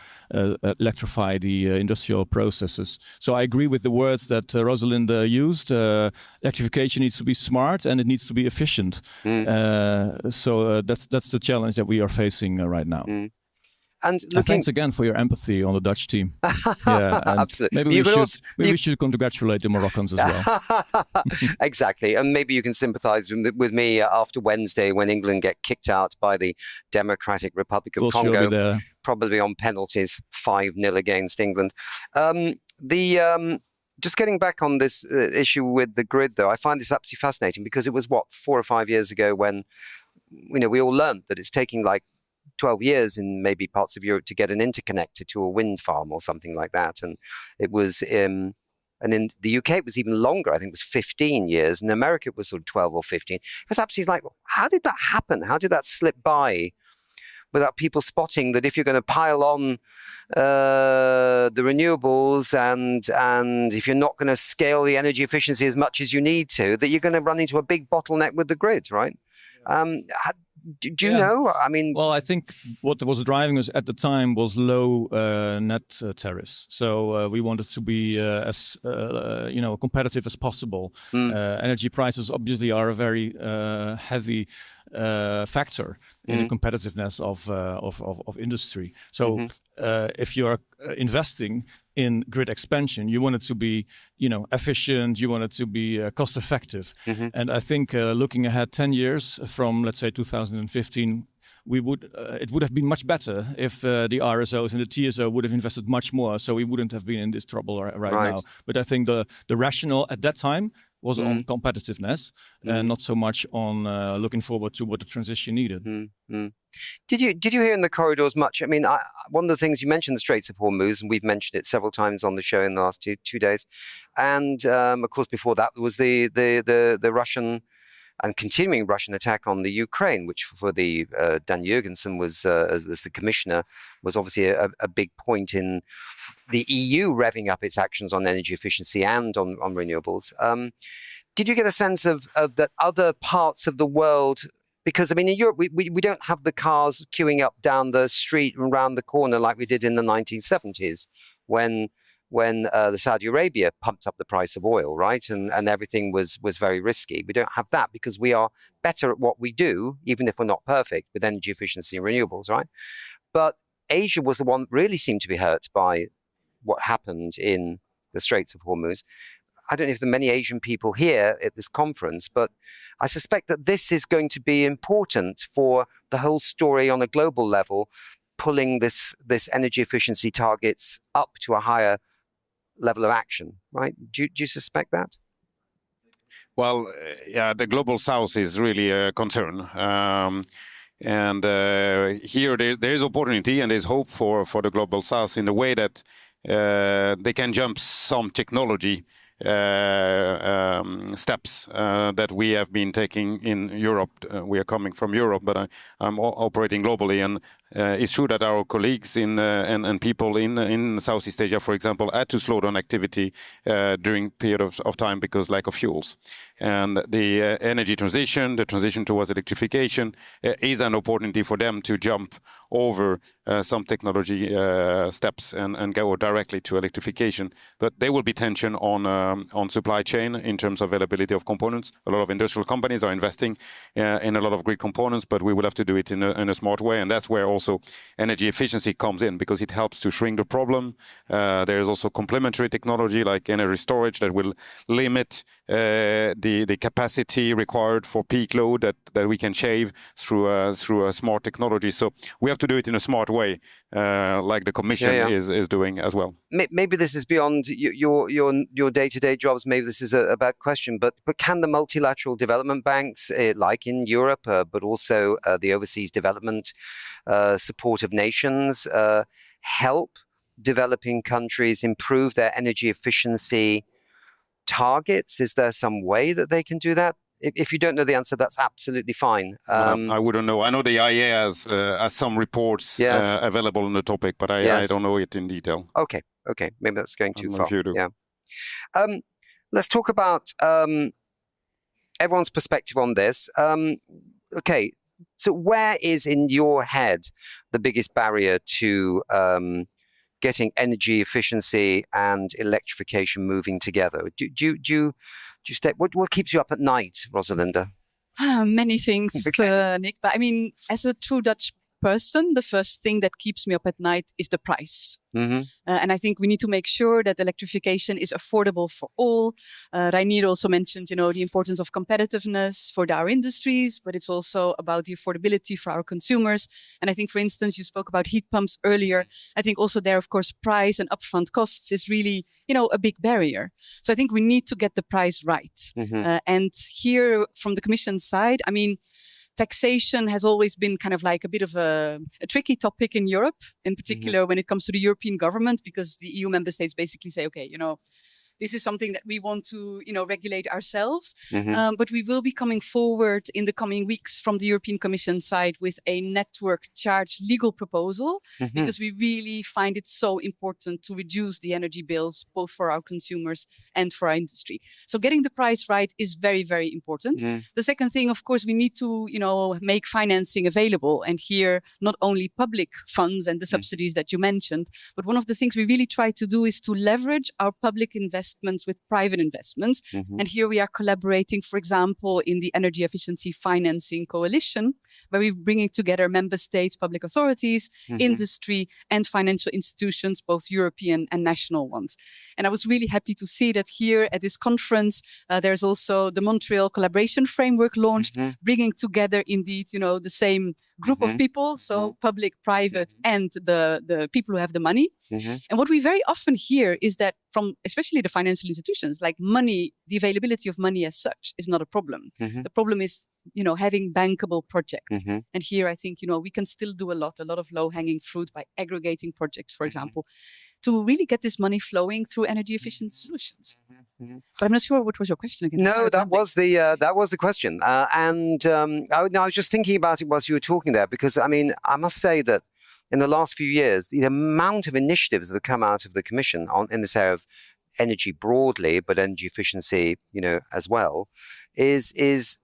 electrify the industrial processes. So I agree with the words that Rosalind used. Electrification needs to be smart and it needs to be efficient. So that's the challenge that we are facing right now. And thanks again for your empathy on the Dutch team. Yeah, absolutely. Maybe we should congratulate the Moroccans as well. Exactly, and maybe you can sympathise with me after Wednesday when England get kicked out by the Democratic Republic of Congo, probably on penalties, 5-0 against England. Just getting back on this issue with the grid, though, I find this absolutely fascinating because it was 4 or 5 years ago when we all learned that it's taking like 12 years in maybe parts of Europe to get an interconnector to a wind farm or something like that. And it was, and in the UK, it was even longer. I think it was 15 years. In America, it was sort of 12 or 15. It was absolutely like, how did that happen? How did that slip by without people spotting that if you're going to pile on the renewables and if you're not going to scale the energy efficiency as much as you need to, that you're going to run into a big bottleneck with the grid, right? Do you know? I mean, well, I think what was driving us at the time was low net tariffs. So we wanted to be as competitive as possible. Energy prices obviously are a very heavy factor in the competitiveness of industry. So if you are investing in grid expansion, you want it to be, efficient. You want it to be cost effective. And I think looking ahead 10 years from, let's say, 2015, it would have been much better if the RSOs and the TSO would have invested much more. So we wouldn't have been in this trouble right now. But I think the rationale at that time was on competitiveness and not so much on looking forward to what the transition needed. Did you hear in the corridors much? I mean, one of the things you mentioned, the Straits of Hormuz, and we've mentioned it several times on the show in the last two days. And of course, before that was the Russian and continuing Russian attack on the Ukraine, which for the Dan Jurgensen was, as the commissioner, was obviously a big point in the EU revving up its actions on energy efficiency and on renewables. Did you get a sense of that other parts of the world? Because, I mean, in Europe, we don't have the cars queuing up down the street and around the corner like we did in the 1970s when the Saudi Arabia pumped up the price of oil, right? And everything was very risky. We don't have that because we are better at what we do, even if we're not perfect, with energy efficiency and renewables, right? But Asia was the one that really seemed to be hurt by what happened in the Straits of Hormuz. I don't know if there are many Asian people here at this conference, but I suspect that this is going to be important for the whole story on a global level, pulling this energy efficiency targets up to a higher level of action, right? Do you suspect that? Well, yeah, the global south is really a concern. And here there is opportunity and there's hope for the global south in the way that they can jump some technology steps that we have been taking in Europe. We are coming from Europe, but I'm operating globally, and it's true that our colleagues and people in Southeast Asia, for example, had to slow down activity during period of time because lack of fuels. And the energy transition, the transition towards electrification, is an opportunity for them to jump over some technology steps and go directly to electrification. But there will be tension on supply chain in terms of availability of components. A lot of industrial companies are investing in a lot of grid components, but we will have to do it in a smart way. And that's where also energy efficiency comes in, because it helps to shrink the problem. There is also complementary technology like energy storage that will limit the capacity required for peak load that we can shave through a smart technology. So we have to do it in a smart way, like the Commission is doing as well. Maybe this is beyond your day-to-day jobs. Maybe this is a bad question, but can the multilateral development banks, like in Europe, but also the overseas development support of nations, help developing countries improve their energy efficiency targets? Is there some way that they can do that? If you don't know the answer, that's absolutely fine. I wouldn't know. I know the IEA has some reports available on the topic, but I don't know it in detail. Okay, maybe that's going too far. If you do. Yeah. Let's talk about everyone's perspective on this. Okay, so where is in your head the biggest barrier to getting energy efficiency and electrification moving together? Do you stay? What keeps you up at night, Rosalinda? Many things, Nick. But I mean, as a true Dutch person, the first thing that keeps me up at night is the price. Mm-hmm. And I think we need to make sure that electrification is affordable for all. Reinier also mentioned, the importance of competitiveness for our industries, but it's also about the affordability for our consumers. And I think, for instance, you spoke about heat pumps earlier. I think also there, of course, price and upfront costs is really, a big barrier. So I think we need to get the price right. Mm-hmm. And here from the Commission side, I mean, taxation has always been kind of like a bit of a tricky topic in Europe, in particular when it comes to the European government, because the EU member states basically say, okay, this is something that we want to, regulate ourselves. Mm-hmm. But we will be coming forward in the coming weeks from the European Commission side with a network charge legal proposal, because we really find it so important to reduce the energy bills, both for our consumers and for our industry. So getting the price right is very, very important. The second thing, of course, we need to, make financing available. And here, not only public funds and the subsidies that you mentioned, but one of the things we really try to do is to leverage our public investments with private investments. And here we are collaborating, for example, in the Energy Efficiency Financing Coalition, where we're bringing together member states, public authorities, industry, and financial institutions, both European and national ones. And I was really happy to see that here at this conference, there's also the Montreal Collaboration Framework launched, bringing together indeed, the same group of people, so public, private, and the people who have the money. And what we very often hear is that from especially the financial institutions, like money, the availability of money as such is not a problem. The problem is, having bankable projects. And here I think, we can still do a lot of low-hanging fruit by aggregating projects, for example, to really get this money flowing through energy efficient solutions. But I'm not sure what was your question again. No, that was the question. And I was just thinking about it whilst you were talking there, because I mean, I must say that in the last few years, the amount of initiatives that have come out of the Commission in this area of energy broadly, but energy efficiency, as well, is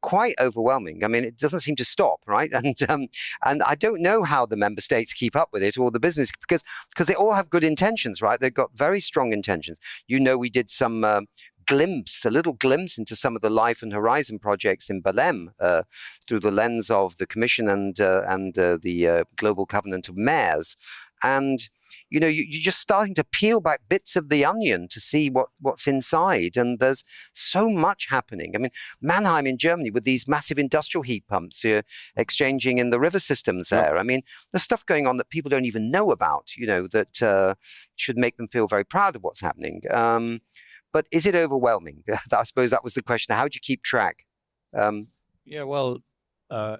quite overwhelming. I mean, it doesn't seem to stop, right? And I don't know how the member states keep up with it, or the business, because they all have good intentions, right? They've got very strong intentions. We did some a little glimpse into some of the Life and Horizon projects in Belém through the lens of the Commission and the Global Covenant of Mayors. And you're just starting to peel back bits of the onion to see what's inside. And there's so much happening. I mean, Mannheim in Germany with these massive industrial heat pumps exchanging in the river systems there. I mean, there's stuff going on that people don't even know about, that should make them feel very proud of what's happening. But is it overwhelming? I suppose that was the question. How do you keep track?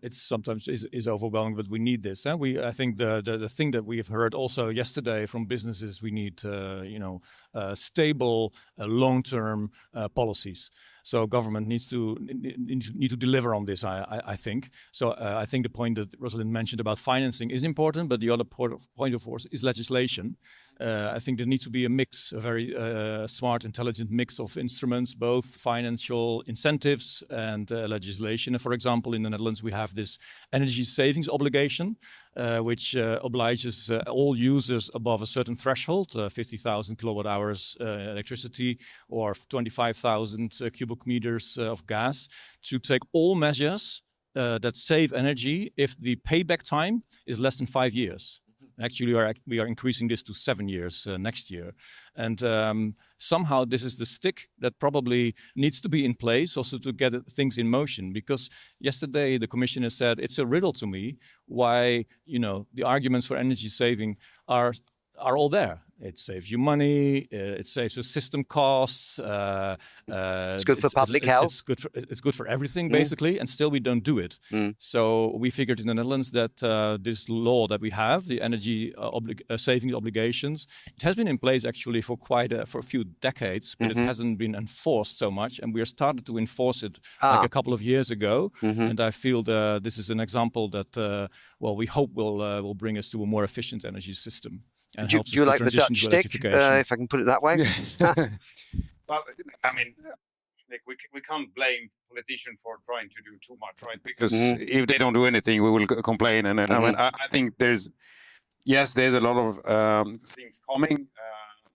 It's sometimes is overwhelming, but we need this. I think the thing that we have heard also yesterday from businesses, we need stable, long-term policies. So government needs to deliver on this. I think so. I think the point that Rosalind mentioned about financing is important, but the other point of course is legislation. I think there needs to be a mix, a very smart, intelligent mix of instruments, both financial incentives and legislation. For example, in the Netherlands, we have this energy savings obligation, which obliges all users above a certain threshold, 50,000 kilowatt hours electricity or 25,000 cubic meters of gas, to take all measures that save energy if the payback time is less than 5 years. Actually, we are increasing this to 7 years next year. And somehow this is the stick that probably needs to be in place also to get things in motion. Because yesterday the commissioner said, it's a riddle to me why, the arguments for energy saving are all there. It saves you money. It saves you system costs. It's good for public health. It's good for everything, basically, and still we don't do it. So we figured in the Netherlands that this law that we have, the energy saving obligations, it has been in place actually for for a few decades, but it hasn't been enforced so much. And we are started to enforce it like a couple of years ago. And I feel this is an example that, we hope will bring us to a more efficient energy system. And do you like the Dutch stick, if I can put it that way? Well, I mean, Nick, we can't blame politicians for trying to do too much, right? Because if they don't do anything, we will complain. And I mean, I think there's a lot of things coming,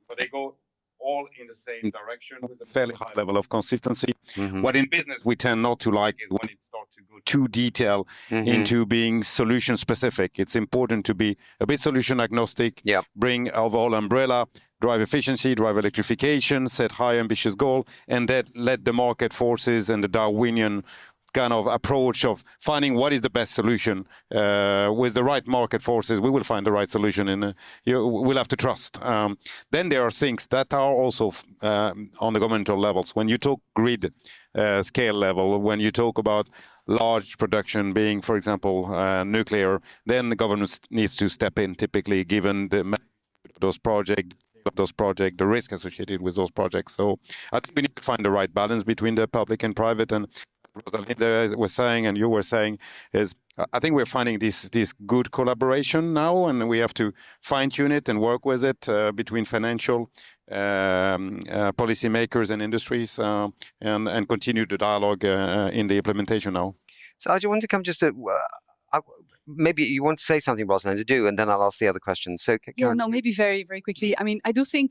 but they go all in the same direction with a fairly high level of consistency. What in business we tend not to like is when it starts to go too detailed into being solution specific. It's important to be a bit solution agnostic, bring overall umbrella, drive efficiency, drive electrification, set high ambitious goal, and then let the market forces and the Darwinian kind of approach of finding what is the best solution with the right market forces. We will find the right solution, and we'll have to trust. Then there are things that are also on the governmental levels. When you talk grid scale level, when you talk about large production being, for example, nuclear, then the government needs to step in, typically, given those projects, the risk associated with those projects. So I think we need to find the right balance between the public and private. And Rosalinda was saying, and you were saying, is I think we're finding this good collaboration now, and we have to fine tune it and work with it between financial policymakers and industries, and continue the dialogue in the implementation now. So I just want to come just to. Maybe you want to say something, Rosalind, to do, and then I'll ask the other question. So maybe very, very quickly. I mean, I do think,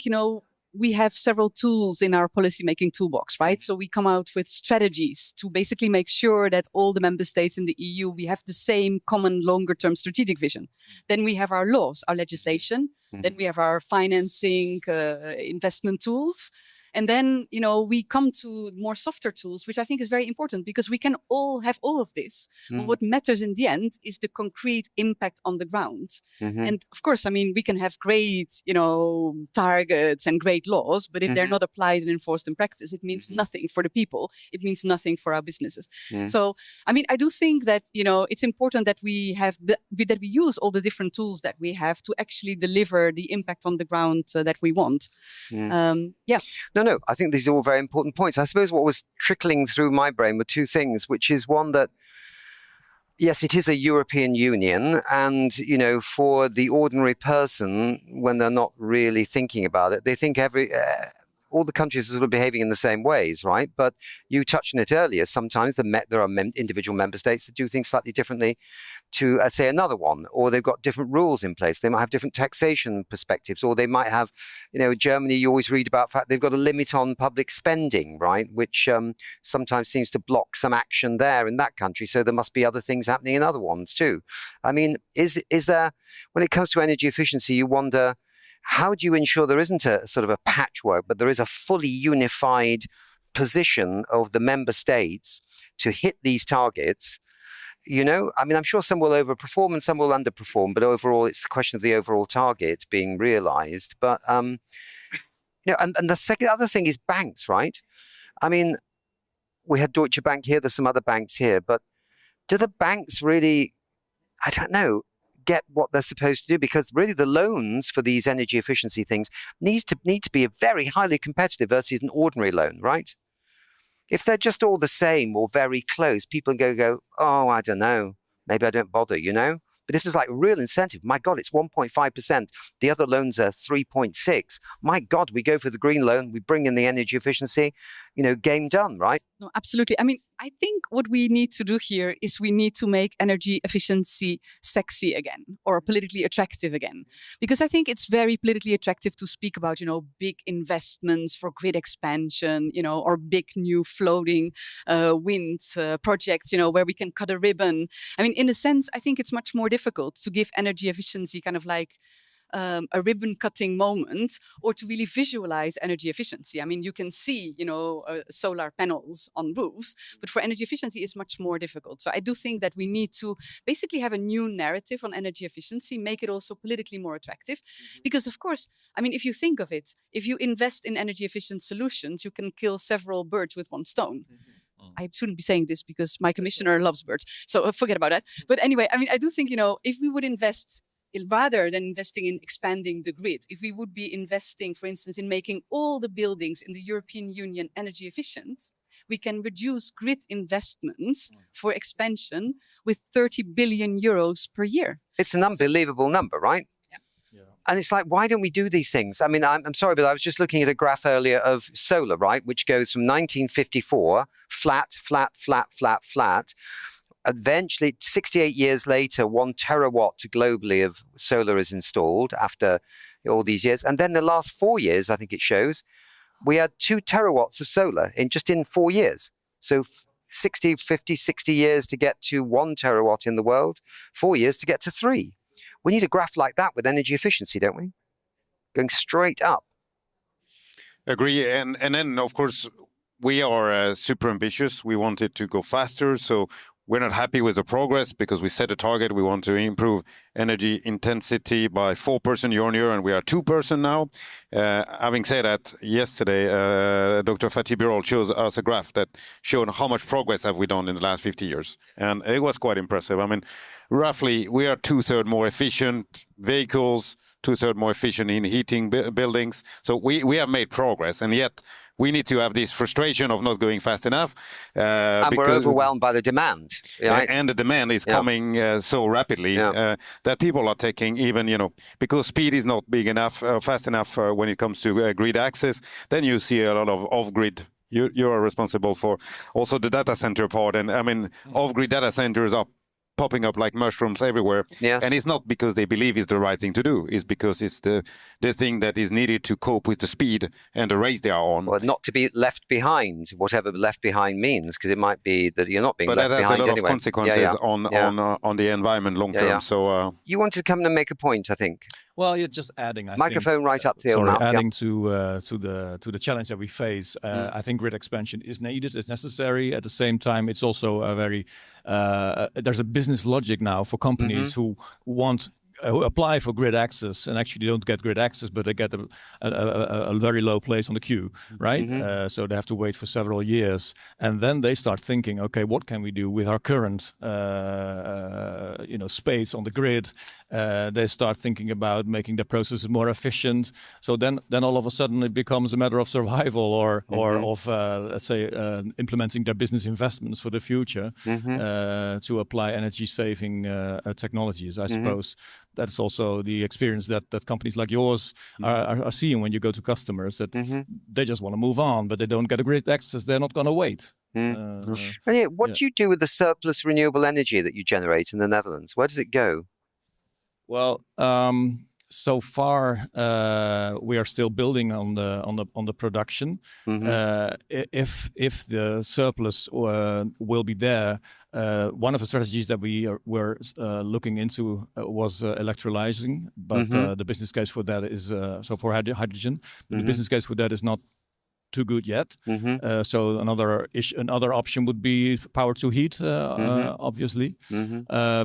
we have several tools in our policymaking toolbox, right? So we come out with strategies to basically make sure that all the member states in the EU, we have the same common longer term strategic vision. Then we have our laws, our legislation. Then we have our financing, investment tools. And then, we come to more softer tools, which I think is very important because we can all have all of this. But what matters in the end is the concrete impact on the ground. And of course, I mean, we can have great, targets and great laws, but if they're not applied and enforced in practice, it means nothing for the people. It means nothing for our businesses. So, I mean, I do think that, it's important that we have that we use all the different tools that we have to actually deliver the impact on the ground that we want. No, I think these are all very important points. I suppose what was trickling through my brain were two things, which is one that, yes, it is a European Union. And, for the ordinary person, when they're not really thinking about it, they think all the countries are sort of behaving in the same ways, right? But you touched on it earlier. Sometimes there are individual member states that do things slightly differently to, say, another one, or they've got different rules in place. They might have different taxation perspectives, or they might have, Germany, you always read about the fact they've got a limit on public spending, right? Which sometimes seems to block some action there in that country. So there must be other things happening in other ones too. I mean, is there, when it comes to energy efficiency, you wonder, how do you ensure there isn't a sort of a patchwork, but there is a fully unified position of the member states to hit these targets? I mean, I'm sure some will overperform and some will underperform, but overall, it's the question of the overall target being realized. But, and the other thing is banks, right? I mean, we had Deutsche Bank here, there's some other banks here, but do the banks really, I don't know, get what they're supposed to do? Because really the loans for these energy efficiency things need to be very highly competitive versus an ordinary loan, right? If they're just all the same or very close, people go, oh, I don't know, maybe I don't bother, But if there's like real incentive, my God, it's 1.5%. The other loans are 3.6. My God, we go for the green loan, we bring in the energy efficiency, game done, right? No, absolutely. I mean, I think what we need to do here is we need to make energy efficiency sexy again, or politically attractive again. Because I think it's very politically attractive to speak about, big investments for grid expansion, or big new floating wind projects, where we can cut a ribbon. I mean, in a sense, I think it's much more difficult to give energy efficiency kind of like a ribbon cutting moment or to really visualize energy efficiency. I mean, you can see, solar panels on roofs, but for energy efficiency, it's much more difficult. So I do think that we need to basically have a new narrative on energy efficiency, make it also politically more attractive. Because of course, I mean, if you think of it, if you invest in energy efficient solutions, you can kill several birds with one stone. I shouldn't be saying this because my commissioner loves birds, so forget about that. But anyway, I mean, I do think, if we would invest rather than investing in expanding the grid, if we would be investing, for instance, in making all the buildings in the European Union energy efficient, we can reduce grid investments for expansion with 30 billion euros per year. It's an unbelievable number, right? And it's like, why don't we do these things? I mean, I'm sorry, but I was just looking at a graph earlier of solar, right? Which goes from 1954, flat, flat, flat, flat, flat. Eventually, 68 years later, 1 terawatt globally of solar is installed after all these years. And then the last 4 years, I think it shows, we had 2 terawatts of solar in 4 years. So 50, 60 years to get to 1 terawatt in the world, 4 years to get to 3. We need a graph like that with energy efficiency, don't we? Going straight up. Agree. And then, of course, we are super ambitious. We want it to go faster. So we're not happy with the progress because we set a target. We want to improve energy intensity by 4% year on year, and we are 2% now. Having said that, yesterday, Dr. Fatih Birol shows us a graph that showed how much progress have we done in the last 50 years. And it was quite impressive. I mean, roughly, we are 2/3 more efficient vehicles, 2/3 more efficient in heating buildings. So we have made progress, and yet we need to have this frustration of not going fast enough. And we're overwhelmed by the demand. Right? And the demand is coming so rapidly that people are taking even, because speed is not big enough, fast enough when it comes to grid access, then you see a lot of off-grid. You are responsible for also the data center part. And I mean, off-grid data centers are popping up like mushrooms everywhere. Yes. And it's not because they believe it's the right thing to do. It's because it's the thing that is needed to cope with the speed and the race they are on. Well, not to be left behind, whatever left behind means, because it might be that you're not being left behind anyway. But that has a lot of consequences on the environment long term. So you wanted to come and make a point, I think. Well, you're just adding. Microphone right up to your mouth. Adding to the challenge that we face. I think grid expansion is needed. It's necessary. At the same time, it's also a very there's a business logic now for companies who apply for grid access and actually don't get grid access, but they get a very low place on the queue, right? So they have to wait for several years, and then they start thinking, okay, what can we do with our current, space on the grid? They start thinking about making the processes more efficient. So then all of a sudden it becomes a matter of survival or of let's say implementing their business investments for the future to apply energy saving technologies. I suppose that's also the experience that companies like yours are seeing when you go to customers, that they just want to move on, but they don't get a grid access. They're not going to wait. What do you do with the surplus renewable energy that you generate in the Netherlands? Where does it go? Well, so far we are still building on the production. If the surplus will be there, one of the strategies that we were looking into was electrolyzing, but the business case for that is so for hydrogen. But the business case for that is not too good yet. So another option would be power to heat, obviously.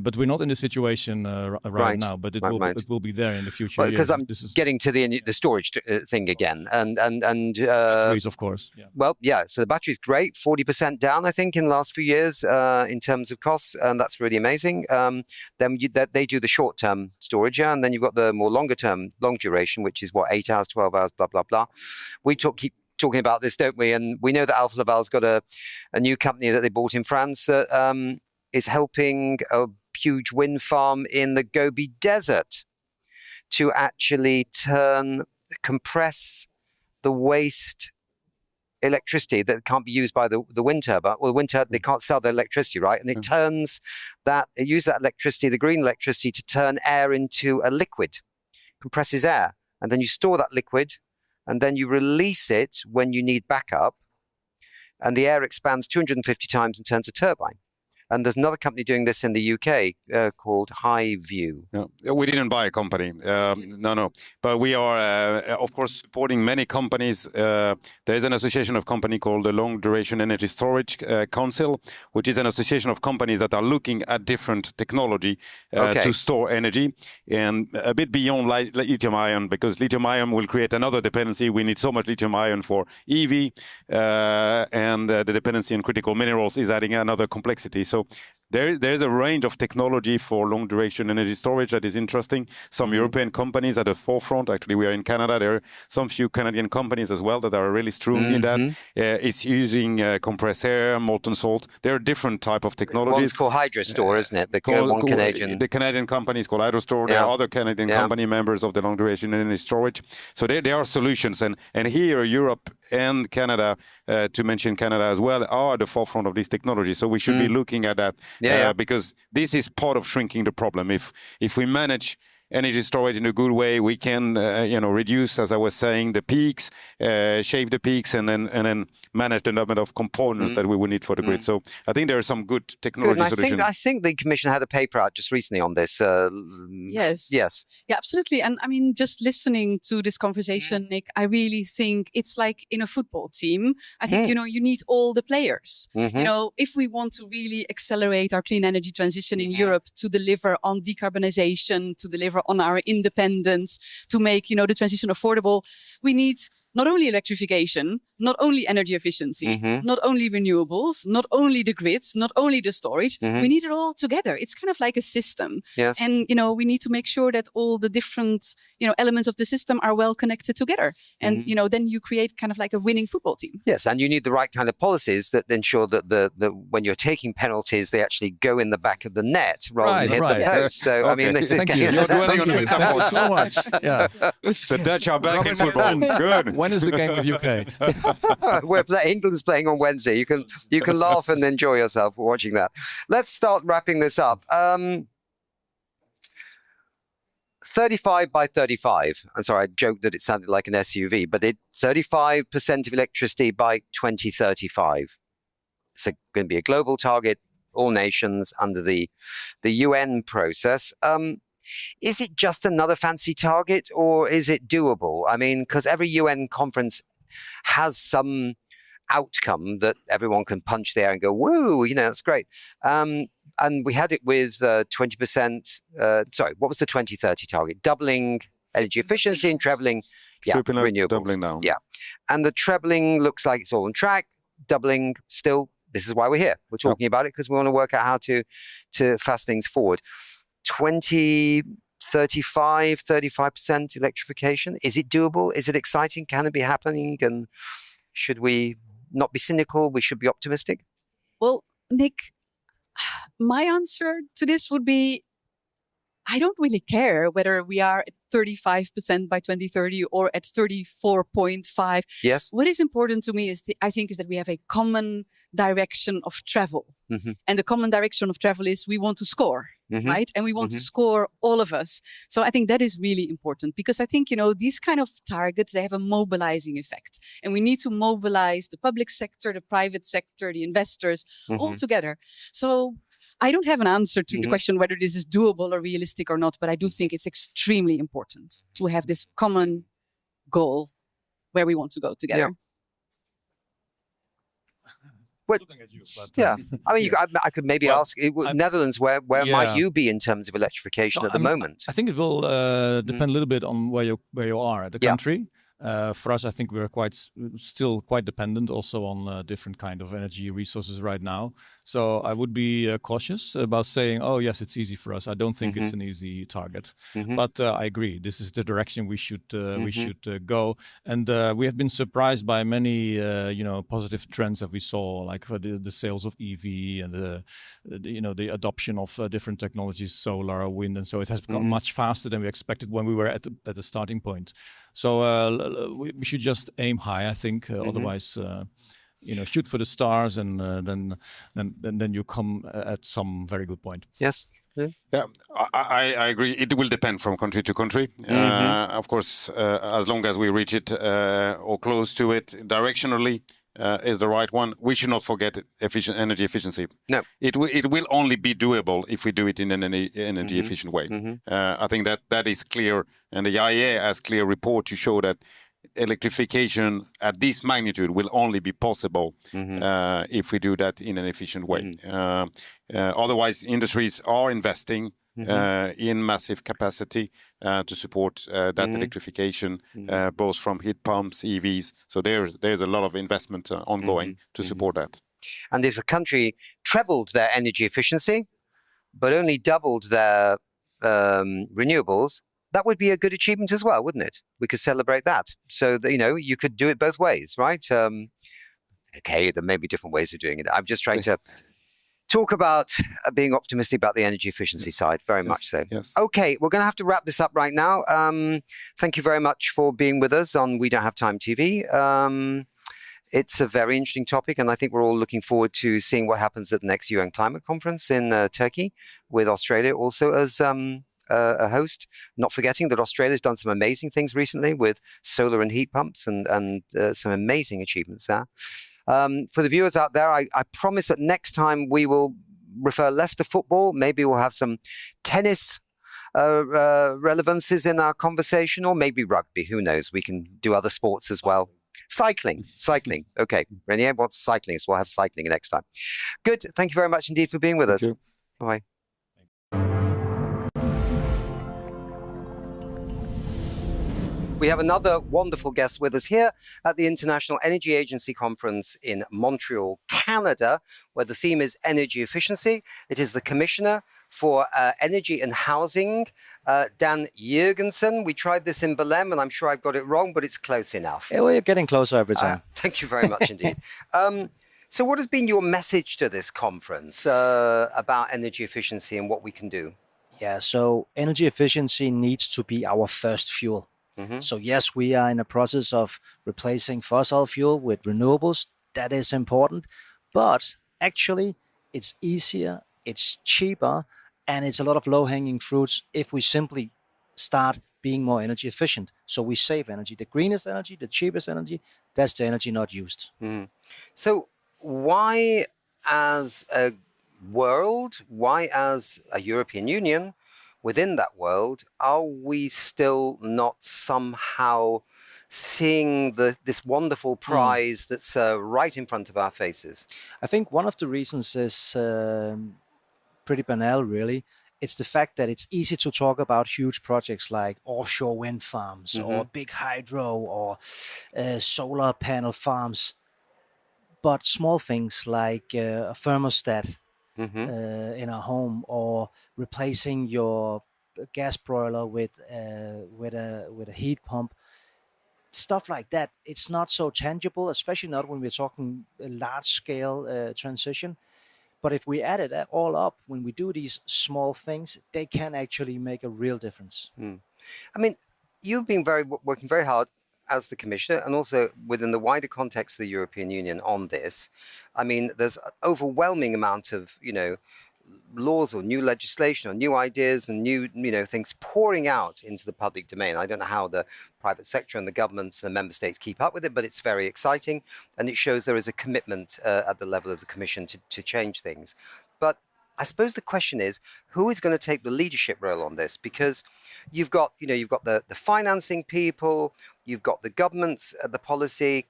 But we're not in the situation right now. But it will be there in the future. Because I'm getting to the storage thing again, and batteries, of course. Yeah. Well, yeah. So the battery's great, 40% down, I think, in the last few years in terms of costs, and that's really amazing. Then they do the short-term storage, and then you've got the more longer-term, long duration, which is 8 hours, 12 hours, blah blah blah. We keep talking about this, don't we? And we know that Alfa Laval's got a new company that they bought in France that is helping a huge wind farm in the Gobi Desert to actually compress the waste electricity that can't be used by the wind turbine. Well, the wind turbine, they can't sell their electricity, right? And it uses that electricity, the green electricity, to turn air into a liquid, compresses air. And then you store that liquid, and then you release it when you need backup, and the air expands 250 times and turns a turbine. And there's another company doing this in the UK called Highview. Yeah. We didn't buy a company, no. But we are, of course, supporting many companies. There is an association of companies called the Long Duration Energy Storage Council, which is an association of companies that are looking at different technology to store energy, and a bit beyond lithium-ion, because lithium-ion will create another dependency. We need so much lithium-ion for EV, and the dependency on critical minerals is adding another complexity. So there's a range of technology for long duration energy storage that is interesting. Some European companies at the forefront. Actually, we are in Canada. There are some few Canadian companies as well that are really strong in that. It's using compressed air, molten salt. There are different type of technologies. One's called HydroStore, isn't it? The Canadian. The Canadian company is called HydroStore. There are other Canadian company members of the long duration energy storage. So there are solutions. And here, Europe and Canada, to mention Canada as well, are at the forefront of this technology. So we should be looking at that. Because this is part of shrinking the problem. If we manage energy storage in a good way, we can reduce, as I was saying, the peaks, shave the peaks, and then manage the number of components that we will need for the grid. So I think there are some good technology solutions. I think the Commission had a paper out just recently on this. Yes. Yeah, absolutely. And I mean, just listening to this conversation, Nick, I really think it's like in a football team. I think, you need all the players. If we want to really accelerate our clean energy transition in Europe to deliver on decarbonization, to deliver on our independence, to make, the transition affordable, we need not only electrification, not only energy efficiency, not only renewables, not only the grids, not only the storage. We need it all together. It's kind of like a system. Yes. And, we need to make sure that all the different, elements of the system are well connected together. And, then you create kind of like a winning football team. Yes. And you need the right kind of policies that ensure that the when you're taking penalties, they actually go in the back of the net rather than hit the post. So, I mean, this is... Thank you. You're dwelling on the Thank you metaphor so much. Yeah. The Dutch are back in football. Good. When is the game with UK? England's playing on Wednesday. You can laugh and enjoy yourself watching that. Let's start wrapping this up. 35 by 35. I'm sorry, I joked that it sounded like an SUV, but 35% of electricity by 2035. It's going to be a global target, all nations under the UN process. Is it just another fancy target, or is it doable? I mean, because every UN conference has some outcome that everyone can punch there and go, woo, that's great. And we had it with 20%. Sorry, what was the 2030 target? Doubling energy efficiency and trebling renewables. Doubling down. Yeah. And the trebling looks like it's all on track. Doubling still, this is why we're here. We're talking about it because we want to work out how to fast things forward. 35% electrification. Is it doable? Is it exciting? Can it be happening? And should we not be cynical? We should be optimistic? Well, Nick, my answer to this would be, I don't really care whether we are at 35% by 2030 or at 34.5. Yes. What is important to me is that we have a common direction of travel. And the common direction of travel is we want to score, right? And we want to score, all of us. So I think that is really important because I think, these kind of targets, they have a mobilizing effect. And we need to mobilize the public sector, the private sector, the investors all together. So I don't have an answer to the question whether this is doable or realistic or not, but I do think it's extremely important to have this common goal where we want to go together. Yeah. Looking at you, but, I mean, I could maybe ask Netherlands, where might you be in terms of electrification at the moment? I think it will depend a little bit on where you are at the country. For us, I think we're still quite dependent also on different kind of energy resources right now. So I would be cautious about saying, oh yes, it's easy for us. I don't think it's an easy target, but I agree. This is the direction we should go. And we have been surprised by many positive trends that we saw, like for the sales of EV and the adoption of different technologies, solar, wind, and so it has become much faster than we expected when we were at the starting point. So we should just aim high, I think. Otherwise, shoot for the stars, and then you come at some very good point. Yes. Yeah, I agree. It will depend from country to country. Of course, as long as we reach it or close to it directionally, is the right one. We should not forget energy efficiency. No. It will only be doable if we do it in an energy efficient way. I think that is clear, and the IEA has clear report to show that electrification at this magnitude will only be possible if we do that in an efficient way. Otherwise, industries are investing in massive capacity to support that electrification, both from heat pumps, EVs. So there's a lot of investment ongoing to support that. And if a country trebled their energy efficiency, but only doubled their renewables, that would be a good achievement as well, wouldn't it? We could celebrate that. So that, you could do it both ways, right? Okay, there may be different ways of doing it. I'm just trying to talk about being optimistic about the energy efficiency side, very much so. Yes. Okay, we're going to have to wrap this up right now. Thank you very much for being with us on We Don't Have Time TV. It's a very interesting topic, and I think we're all looking forward to seeing what happens at the next UN Climate Conference in Turkey, with Australia also as a host. Not forgetting that Australia's done some amazing things recently with solar and heat pumps and some amazing achievements there. For the viewers out there, I promise that next time we will refer less to football. Maybe we'll have some tennis relevances in our conversation, or maybe rugby. Who knows? We can do other sports as well. Cycling. Okay, Renier wants cycling, so we'll have cycling next time. Good. Thank you very much indeed for being with us. Bye. We have another wonderful guest with us here at the International Energy Agency Conference in Montreal, Canada, where the theme is energy efficiency. It is the Commissioner for Energy and Housing, Dan Jurgensen. We tried this in Belém, and I'm sure I've got it wrong, but it's close enough. Yeah, well, you're getting closer every time. Thank you very much indeed. So what has been your message to this conference about energy efficiency and what we can do? Yeah, so energy efficiency needs to be our first fuel. So yes, we are in a process of replacing fossil fuel with renewables. That is important. But actually, it's easier, it's cheaper, and it's a lot of low-hanging fruits if we simply start being more energy efficient. So we save energy. The greenest energy, the cheapest energy, that's the energy not used. So why as a world, why as a European Union, within that world, are we still not somehow seeing this wonderful prize that's right in front of our faces? I think one of the reasons is pretty banal, really. It's the fact that it's easy to talk about huge projects like offshore wind farms or big hydro or solar panel farms. But small things like a thermostat in a home, or replacing your gas broiler with a heat pump, stuff like that, it's not so tangible, especially not when we're talking a large-scale transition. But if we add it all up, when we do these small things, they can actually make a real difference. I mean, you've been working very hard as the Commissioner, and also within the wider context of the European Union on this. I mean, there's an overwhelming amount of, laws or new legislation or new ideas and new, things pouring out into the public domain. I don't know how the private sector and the governments and the member states keep up with it, but it's very exciting. And it shows there is a commitment at the level of the Commission to change things. But I suppose the question is, who is going to take the leadership role on this? Because you've got the financing people, you've got the governments, the policy,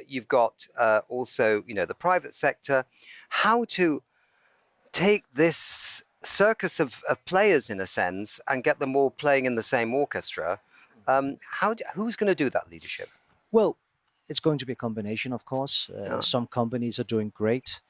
you've got also, the private sector. How to take this circus of players, in a sense, and get them all playing in the same orchestra? Who's going to do that leadership? Well, it's going to be a combination, of course. Some companies are doing great.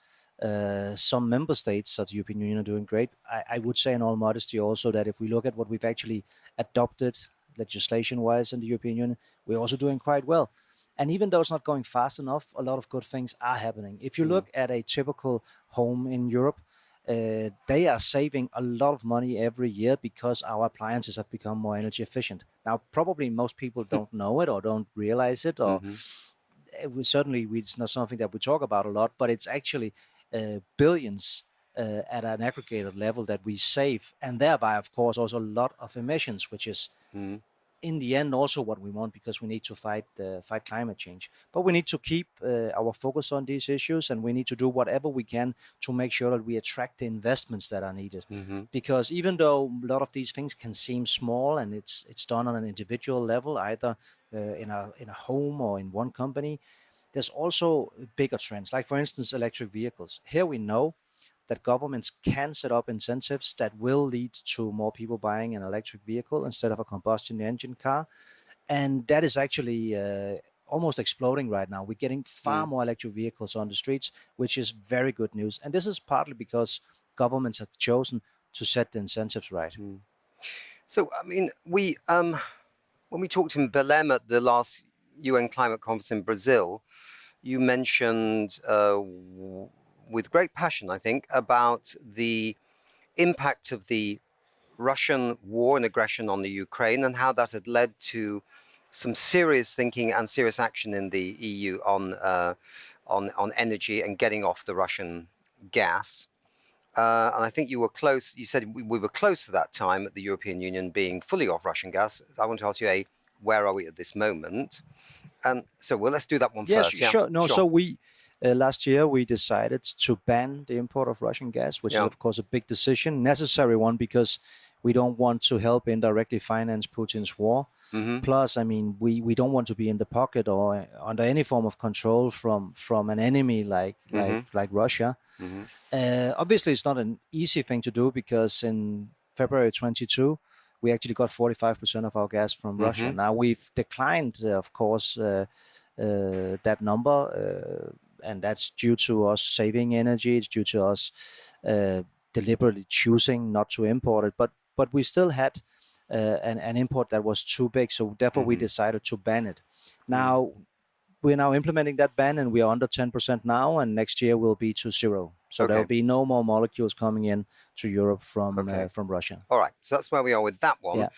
Some member states of the European Union are doing great. I would say in all modesty also that if we look at what we've actually adopted legislation-wise in the European Union, we're also doing quite well. And even though it's not going fast enough, a lot of good things are happening. If you look at a typical home in Europe, they are saving a lot of money every year because our appliances have become more energy efficient. Now, probably most people don't know it or don't realize it, or it's not something that we talk about a lot, but it's actually billions at an aggregated level that we save, and thereby, of course, also a lot of emissions, which is in the end also what we want, because we need to fight climate change. But we need to keep our focus on these issues, and we need to do whatever we can to make sure that we attract the investments that are needed. Because even though a lot of these things can seem small and it's done on an individual level, either in a home or in one company, there's also bigger trends. Like for instance, electric vehicles. Here we know that governments can set up incentives that will lead to more people buying an electric vehicle instead of a combustion engine car. And that is actually almost exploding right now. We're getting far more electric vehicles on the streets, which is very good news. And this is partly because governments have chosen to set the incentives right. So, I mean, when we talked in Belém at the last UN climate conference in Brazil, you mentioned with great passion, I think, about the impact of the Russian war and aggression on the Ukraine and how that had led to some serious thinking and serious action in the EU on energy and getting off the Russian gas. And I think you were close. You said we were close to that time at the European Union being fully off Russian gas. I want to ask you, where are we at this moment? And so, well, let's do that one first. Sure. No, sure. So we last year we decided to ban the import of Russian gas, which is of course a big decision, necessary one, because we don't want to help indirectly finance Putin's war. Plus, I mean, we don't want to be in the pocket or under any form of control from an enemy like Russia. Obviously, it's not an easy thing to do, because in February 22, we actually got 45% of our gas from Russia. Now we've declined, of course, that number, and that's due to us saving energy. It's due to us deliberately choosing not to import it. But we still had an import that was too big, so therefore we decided to ban it. Now we're now implementing that ban, and we are under 10% now, and next year will be to 0. So there will be no more molecules coming in to Europe from Russia. All right, so that's where we are with that one.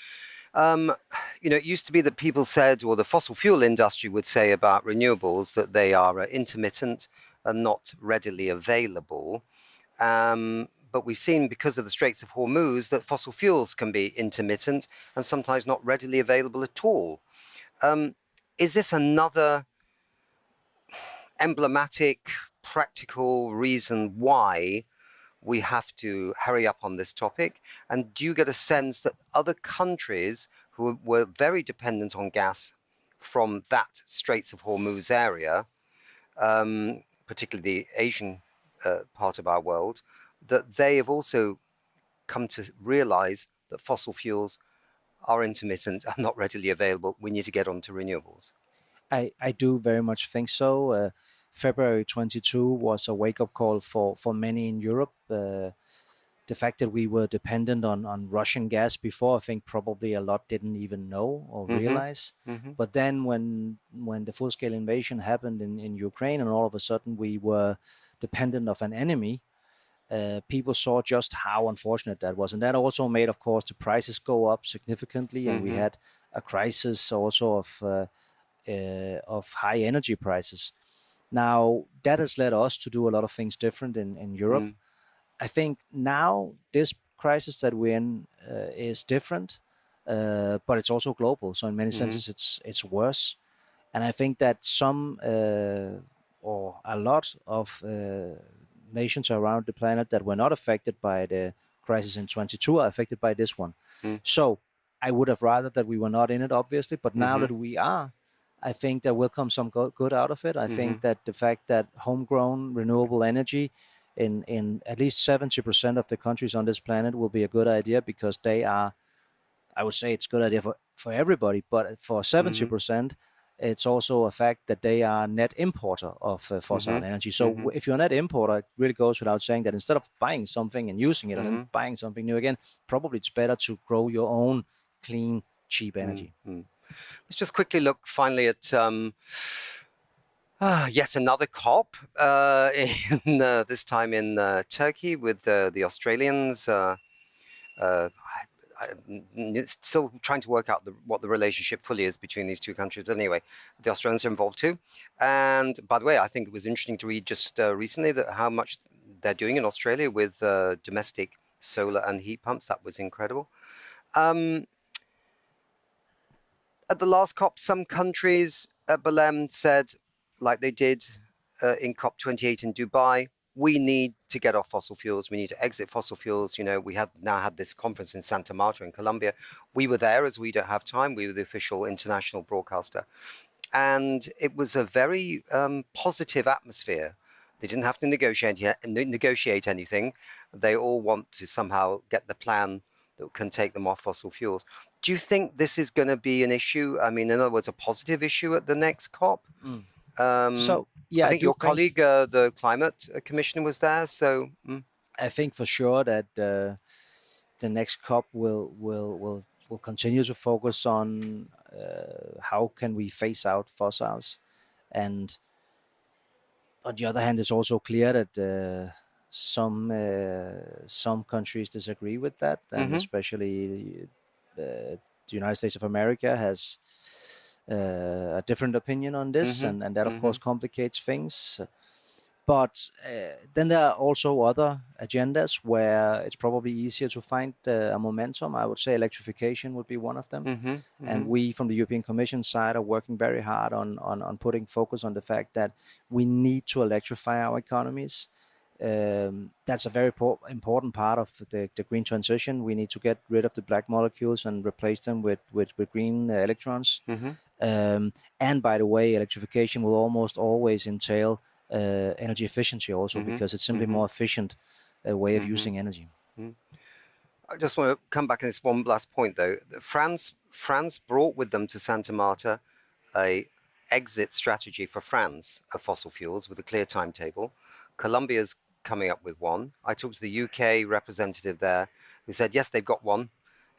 It used to be that people said, or the fossil fuel industry would say about renewables, that they are intermittent and not readily available. But we've seen, because of the Straits of Hormuz, that fossil fuels can be intermittent and sometimes not readily available at all. Is this another emblematic, practical reason why we have to hurry up on this topic? And do you get a sense that other countries who were very dependent on gas from that Straits of Hormuz area, particularly the Asian part of our world, that they have also come to realize that fossil fuels are intermittent and not readily available? We need to get on to renewables. I do very much think so. February 22 was a wake-up call for many in Europe. The fact that we were dependent on Russian gas before, I think probably a lot didn't even know or realize. But then when the full-scale invasion happened in Ukraine, and all of a sudden we were dependent of an enemy, people saw just how unfortunate that was. And that also made, of course, the prices go up significantly, and we had a crisis also of high energy prices. Now, that has led us to do a lot of things different in Europe. I think now this crisis that we're in is different, but it's also global. So in many senses, it's worse. And I think that some or a lot of nations around the planet that were not affected by the crisis in 22 are affected by this one. So I would have rather that we were not in it, obviously, but now that we are, I think there will come some good out of it. I think that the fact that homegrown renewable energy in at least 70% of the countries on this planet will be a good idea, because they are, I would say it's a good idea for everybody, but for 70%, it's also a fact that they are net importer of fossil energy. So if you're a net importer, it really goes without saying that instead of buying something and using it and then buying something new again, probably it's better to grow your own clean, cheap energy. Let's just quickly look finally at yet another COP, this time in Turkey with the Australians. Still trying to work out what the relationship fully is between these two countries. But anyway, the Australians are involved too. And by the way, I think it was interesting to read just recently that how much they're doing in Australia with domestic solar and heat pumps. That was incredible. At the last COP, some countries at Belém said, like they did in COP28 in Dubai, we need to get off fossil fuels. We need to exit fossil fuels. You know, we have now had this conference in Santa Marta in Colombia. We were there, as We Don't Have Time. We were the official international broadcaster. And it was a very positive atmosphere. They didn't have to negotiate anything. They all want to somehow get the plan that can take them off fossil fuels. Do you think this is going to be an issue? I mean, in other words, a positive issue at the next COP? So, yeah, I think your colleague, the climate commissioner, was there. So I think for sure that the next COP will continue to focus on how can we phase out fossils, and on the other hand, it's also clear that some countries disagree with that, and especially the United States of America has a different opinion on this, and that of course complicates things. But then there are also other agendas where it's probably easier to find a momentum. I would say electrification would be one of them. And we from the European Commission side are working very hard on putting focus on the fact that we need to electrify our economies. That's a very important part of the green transition. We need to get rid of the black molecules and replace them with green electrons. And by the way, electrification will almost always entail energy efficiency also, because it's simply more efficient way of using energy. I just want to come back on this one last point, though. France brought with them to Santa Marta a exit strategy for France of fossil fuels with a clear timetable. Colombia's coming up with one. I talked to the UK representative there who said, yes, they've got one.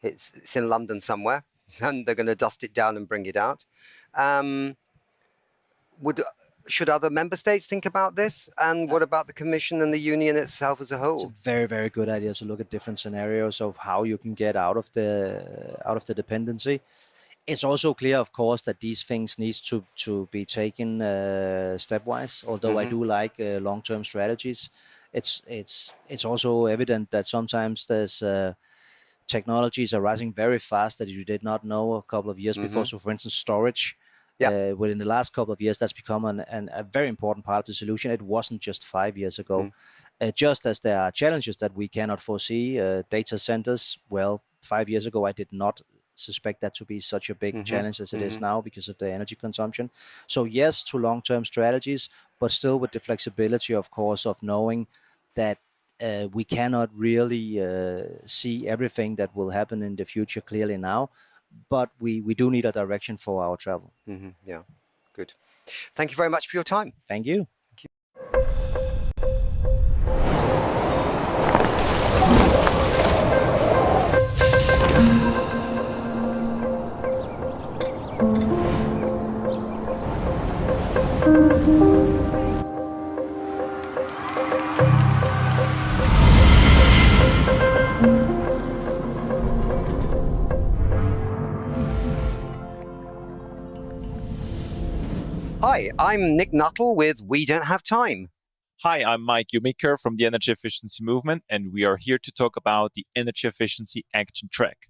It's in London somewhere, and they're going to dust it down and bring it out. Should other member states think about this? And what about the Commission and the Union itself as a whole? It's a very, very good idea to look at different scenarios of how you can get out of the dependency. It's also clear, of course, that these things need to be taken stepwise. Although I do like long-term strategies, it's also evident that sometimes there's technologies are rising very fast that you did not know a couple of years before. So, for instance, storage. Within the last couple of years, that's become a very important part of the solution. It wasn't just 5 years ago. Just as there are challenges that we cannot foresee, data centers, well, 5 years ago, I did not suspect that to be such a big challenge as it is now because of the energy consumption. So yes, to long-term strategies, but still with the flexibility, of course, of knowing that we cannot really see everything that will happen in the future clearly now. But we do need a direction for our travel. Yeah, good. Thank you very much for your time. Thank you. Hi, I'm Nick Nuttall with We Don't Have Time. Hi, I'm Mike Umiker from the Energy Efficiency Movement, and we are here to talk about the Energy Efficiency Action Track.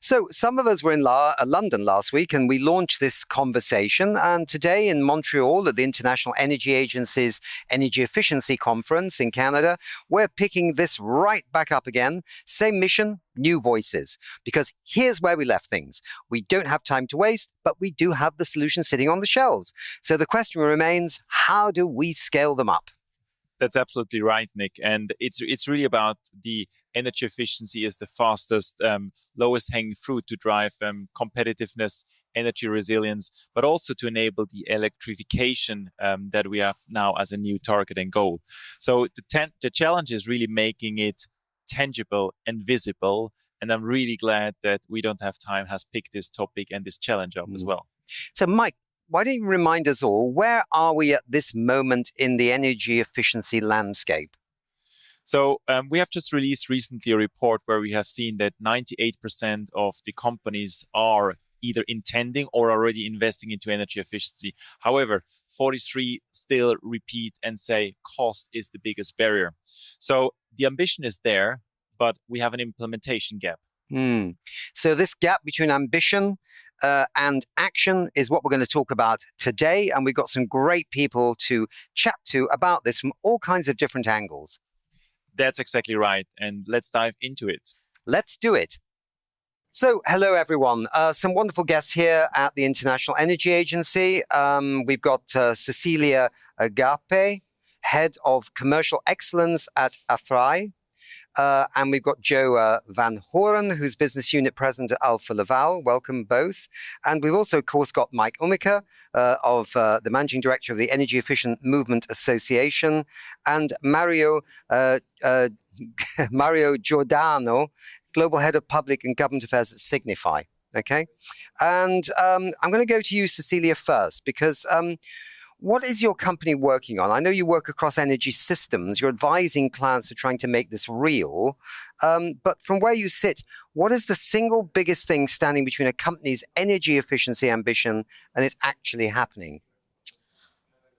So some of us were in London last week, and we launched this conversation. And today in Montreal at the International Energy Agency's Energy Efficiency Conference in Canada, we're picking this right back up again. Same mission, new voices. Because here's where we left things. We don't have time to waste, but we do have the solution sitting on the shelves. So the question remains, how do we scale them up? That's absolutely right, Nick. And it's really about the energy efficiency is the fastest, lowest hanging fruit to drive competitiveness, energy resilience, but also to enable the electrification that we have now as a new target and goal. So the challenge is really making it tangible and visible. And I'm really glad that We Don't Have Time has picked this topic and this challenge up as well. So, Mike, why don't you remind us all, where are we at this moment in the energy efficiency landscape? So we have just released recently a report where we have seen that 98% of the companies are either intending or already investing into energy efficiency. However, 43 still repeat and say cost is the biggest barrier. So the ambition is there, but we have an implementation gap. So this gap between ambition and action is what we're going to talk about today. And we've got some great people to chat to about this from all kinds of different angles. That's exactly right. And let's dive into it. Let's do it. So, hello, everyone. Some wonderful guests here at the International Energy Agency. We've got Cecilia Agape, Head of Commercial Excellence at AFRAI. And we've got Joe Van Horen, who's Business Unit President at Alfa Laval. Welcome both. And we've also, of course, got Mike Umica, of the Managing Director of the Energy Efficient Movement Association, and Mario Giordano, Global Head of Public and Government Affairs at Signify. Okay. And I'm going to go to you, Cecilia, first, because what is your company working on? I know you work across energy systems. You're advising clients who are trying to make this real. But from where you sit, what is the single biggest thing standing between a company's energy efficiency ambition and it actually happening?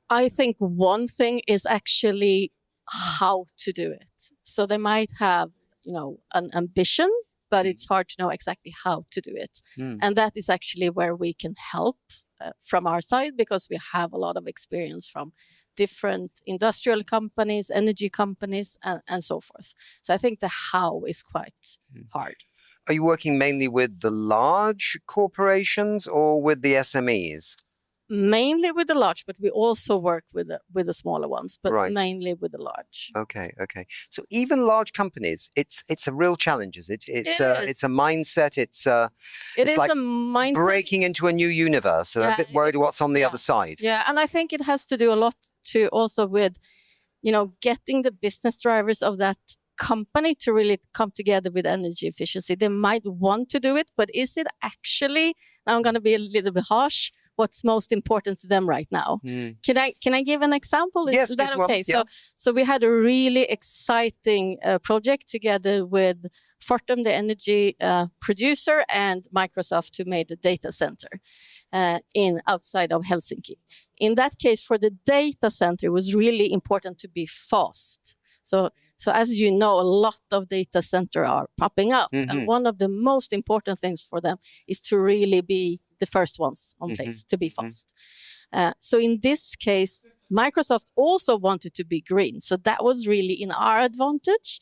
I think one thing is actually how to do it. So they might have, an ambition, but it's hard to know exactly how to do it. And that is actually where we can help from our side, because we have a lot of experience from different industrial companies, energy companies, and so forth. So I think the how is quite hard. Are you working mainly with the large corporations or with the SMEs? Mainly with the large, but we also work with the smaller ones, but mainly with the large. Okay. So even large companies, it's a real challenge. It's a mindset. It's like a mindset. Breaking into a new universe. So they're a bit worried what's on the other side. Yeah, and I think it has to do a lot to also with, getting the business drivers of that company to really come together with energy efficiency. They might want to do it, but is it actually? Now I'm going to be a little bit harsh. What's most important to them right now? Can I give an example? Yes, is that okay? Yeah. So we had a really exciting project together with Fortum, the energy producer, and Microsoft, who made a data center outside of Helsinki. In that case, for the data center, it was really important to be fast. So as you know, a lot of data centers are popping up, and one of the most important things for them is to really be the first ones on place, to be fast. So in this case, Microsoft also wanted to be green. So that was really in our advantage.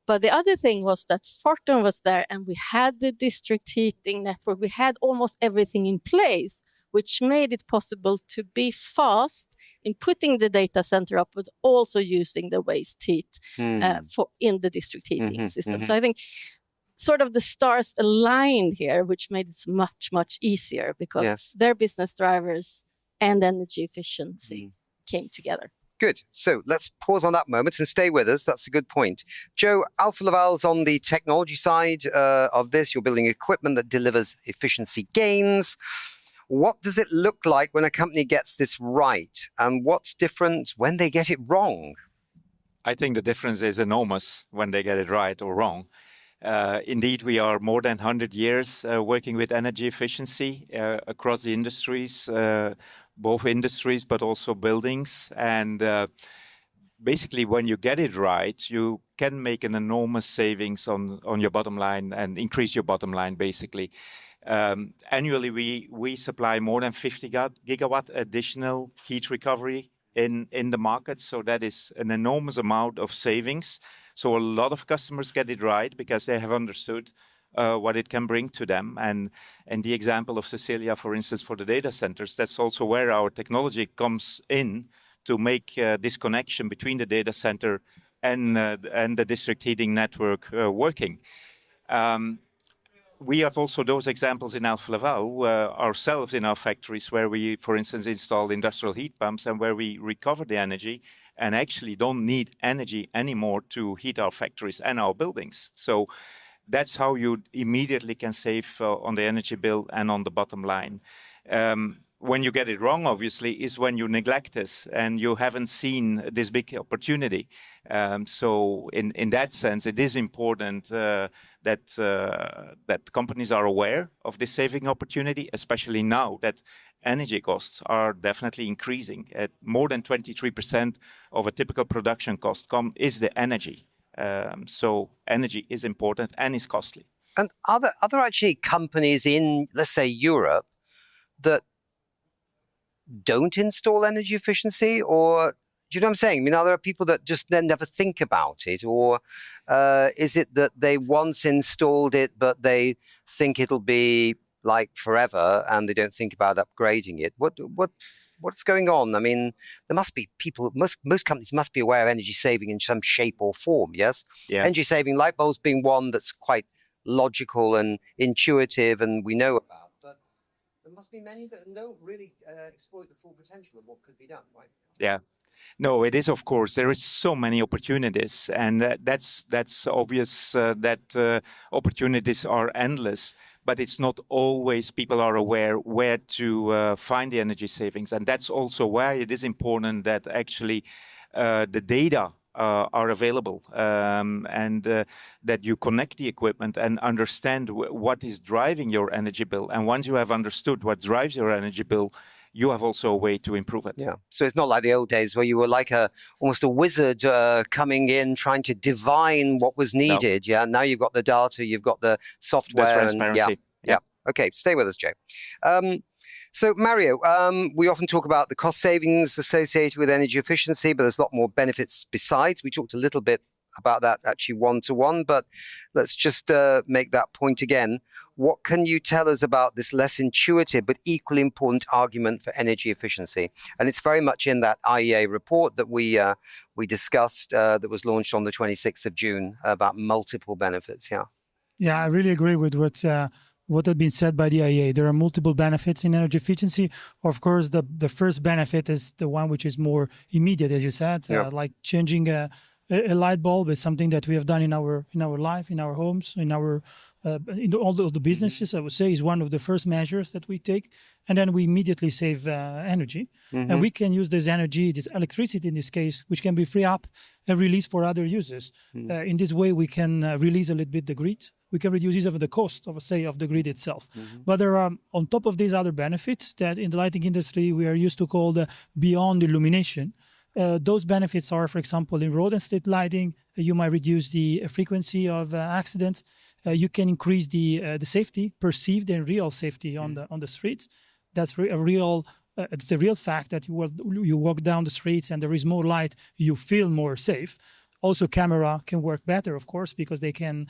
But the other thing was that Fortum was there, and we had the district heating network. We had almost everything in place, which made it possible to be fast in putting the data center up, but also using the waste heat in the district heating system. So I think sort of the stars aligned here, which made it much, much easier, because their business drivers and energy efficiency came together. Good. So let's pause on that moment and stay with us. That's a good point. Joe, Alfa Laval's on the technology side of this. You're building equipment that delivers efficiency gains. What does it look like when a company gets this right? And what's different when they get it wrong? I think the difference is enormous when they get it right or wrong. Indeed, we are more than 100 years working with energy efficiency across the industries, both industries, but also buildings. And basically, when you get it right, you can make an enormous savings on your bottom line and increase your bottom line, basically. Annually, we supply more than 50 gigawatt additional heat recovery in the market. So that is an enormous amount of savings. So a lot of customers get it right because they have understood what it can bring to them. And the example of Cecilia, for instance, for the data centers, that's also where our technology comes in to make this connection between the data center and the district heating network working. We have also those examples in Alfa Laval ourselves in our factories, where we, for instance, install industrial heat pumps and where we recover the energy and actually don't need energy anymore to heat our factories and our buildings. So that's how you immediately can save on the energy bill and on the bottom line. When you get it wrong, obviously, is when you neglect this and you haven't seen this big opportunity. So in that sense, it is important that companies are aware of this saving opportunity, especially now that energy costs are definitely increasing. At more than 23% of a typical production cost is the energy. So energy is important and is costly. And are there actually companies in, let's say, Europe that don't install energy efficiency? Or do you know what I'm saying? I mean, are there people that just then never think about it? Or is it that they once installed it, but they think it'll be like forever and they don't think about upgrading it? What's going on? I mean, there must be people, most companies must be aware of energy saving in some shape or form, yes? Yeah. Energy saving, light bulbs being one that's quite logical and intuitive and we know about. But there must be many that don't really exploit the full potential of what could be done, right? Yeah. No, it is, of course. There is so many opportunities, and that's obvious that opportunities are endless. But it's not always people are aware where to find the energy savings, and that's also why it is important that actually the data are available and that you connect the equipment and understand what is driving your energy bill. And once you have understood what drives your energy bill, you have also a way to improve it. Yeah. So it's not like the old days where you were like almost a wizard coming in trying to divine what was needed. No. Yeah. Now you've got the data, you've got the software. The transparency. Yeah. Okay. Stay with us, Jay. So Mario, we often talk about the cost savings associated with energy efficiency, but there's a lot more benefits besides. We talked a little bit about that actually one-to-one, but let's just make that point again. What can you tell us about this less intuitive but equally important argument for energy efficiency? And it's very much in that IEA report that we discussed that was launched on the 26th of June about multiple benefits. Yeah. Yeah, I really agree with what had been said by the IEA. There are multiple benefits in energy efficiency. Of course, the first benefit is the one which is more immediate, as you said, like changing a light bulb is something that we have done in our life, in our homes, in all the businesses. I would say is one of the first measures that we take, and then we immediately save energy, and we can use this energy, this electricity in this case, which can be free up and released for other uses. In this way, we can release a little bit the grid. We can reduce even the cost of the grid itself. But there are, on top of these, other benefits that in the lighting industry we are used to call the beyond illumination. Those benefits are, for example, in road and street lighting, you might reduce the frequency of accidents. You can increase the safety, perceived and real safety on the streets. That's it's a real fact that you walk down the streets and there is more light, you feel more safe. Also, camera can work better, of course, because they can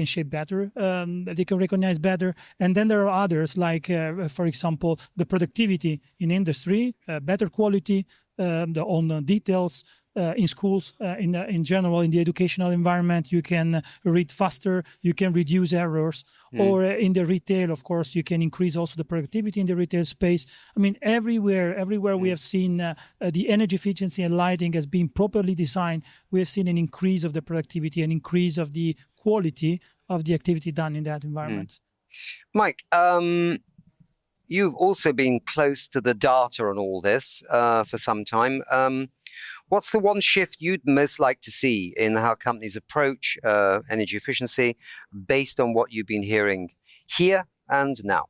shape better, they can recognize better. And then there are others, like, for example, the productivity in industry, better quality, on the details in schools, in general, in the educational environment, you can read faster, you can reduce errors, or in the retail, of course, you can increase also the productivity in the retail space. I mean, everywhere we have seen the energy efficiency and lighting as being properly designed, we have seen an increase of the productivity, an increase of the quality of the activity done in that environment. Mike, you've also been close to the data on all this for some time. What's the one shift you'd most like to see in how companies approach energy efficiency based on what you've been hearing here and now?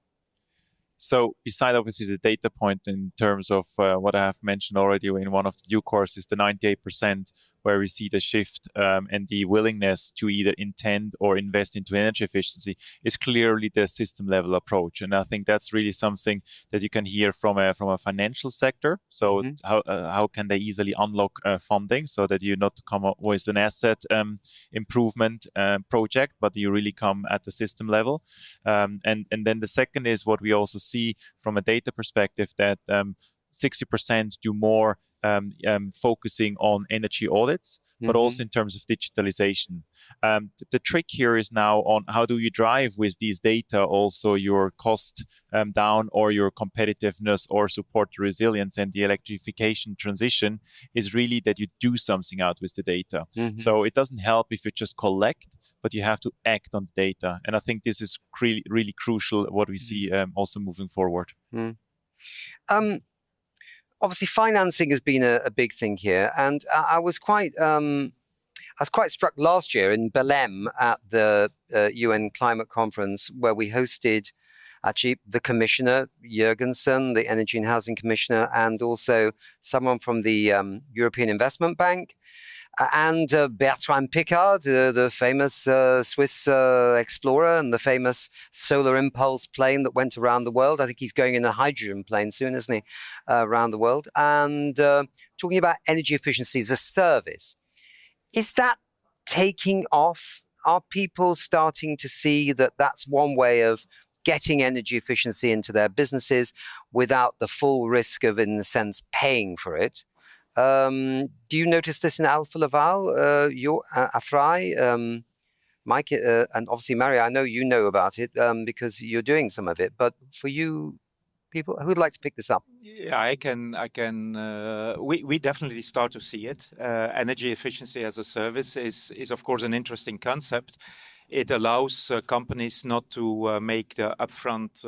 So beside obviously the data point in terms of what I have mentioned already in one of the new courses, the 98%, where we see the shift and the willingness to either intend or invest into energy efficiency is clearly the system level approach. And I think that's really something that you can hear from a financial sector. So how can they easily unlock funding so that you not come up with an asset improvement project, but you really come at the system level. And then the second is what we also see from a data perspective, that 60% do more focusing on energy audits, but also in terms of digitalization. The trick here is now on how do you drive with these data also your cost down or your competitiveness or support the resilience, and the electrification transition is really that you do something out with the data. So it doesn't help if you just collect, but you have to act on the data. And I think this is really, really crucial what we see also moving forward. Obviously, financing has been a big thing here, and I was quite struck last year in Belém at the UN Climate Conference, where we hosted actually the Commissioner, Jurgensen, the Energy and Housing Commissioner, and also someone from the European Investment Bank. And Bertrand Piccard, the famous Swiss explorer and the famous solar impulse plane that went around the world. I think he's going in a hydrogen plane soon, isn't he, around the world. And talking about energy efficiency as a service. Is that taking off? Are people starting to see that that's one way of getting energy efficiency into their businesses without the full risk of, in a sense, paying for it? Do you notice this in Alfa Laval, your Afrai, Mike, and obviously Mario? I know you know about it because you're doing some of it. But for you, people who'd like to pick this up? Yeah, I can. We definitely start to see it. Energy efficiency as a service is of course an interesting concept. It allows companies not to make the upfront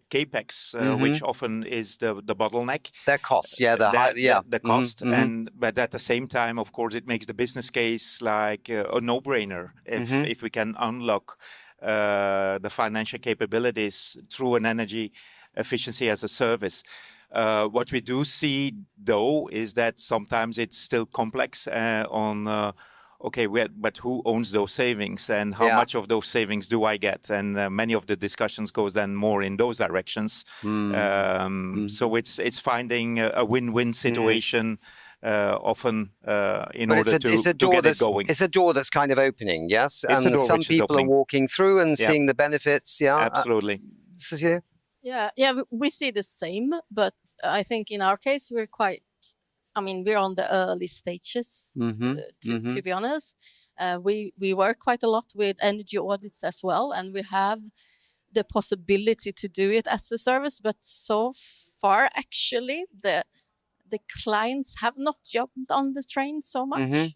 capex, which often is the bottleneck. Their costs, the cost, but at the same time, of course, it makes the business case like a no-brainer if we can unlock the financial capabilities through an energy efficiency as a service. What we do see, though, is that sometimes it's still complex but who owns those savings and how much of those savings do I get? And many of the discussions goes then more in those directions. So it's finding a win-win situation often in order to get it going. It's a door that's kind of opening, yes? It's and some people are walking through and seeing the benefits, Absolutely. We see the same, but I think in our case, we're we're on the early stages, to be honest. We work quite a lot with energy audits as well, and we have the possibility to do it as a service. But so far, actually, the clients have not jumped on the train so much.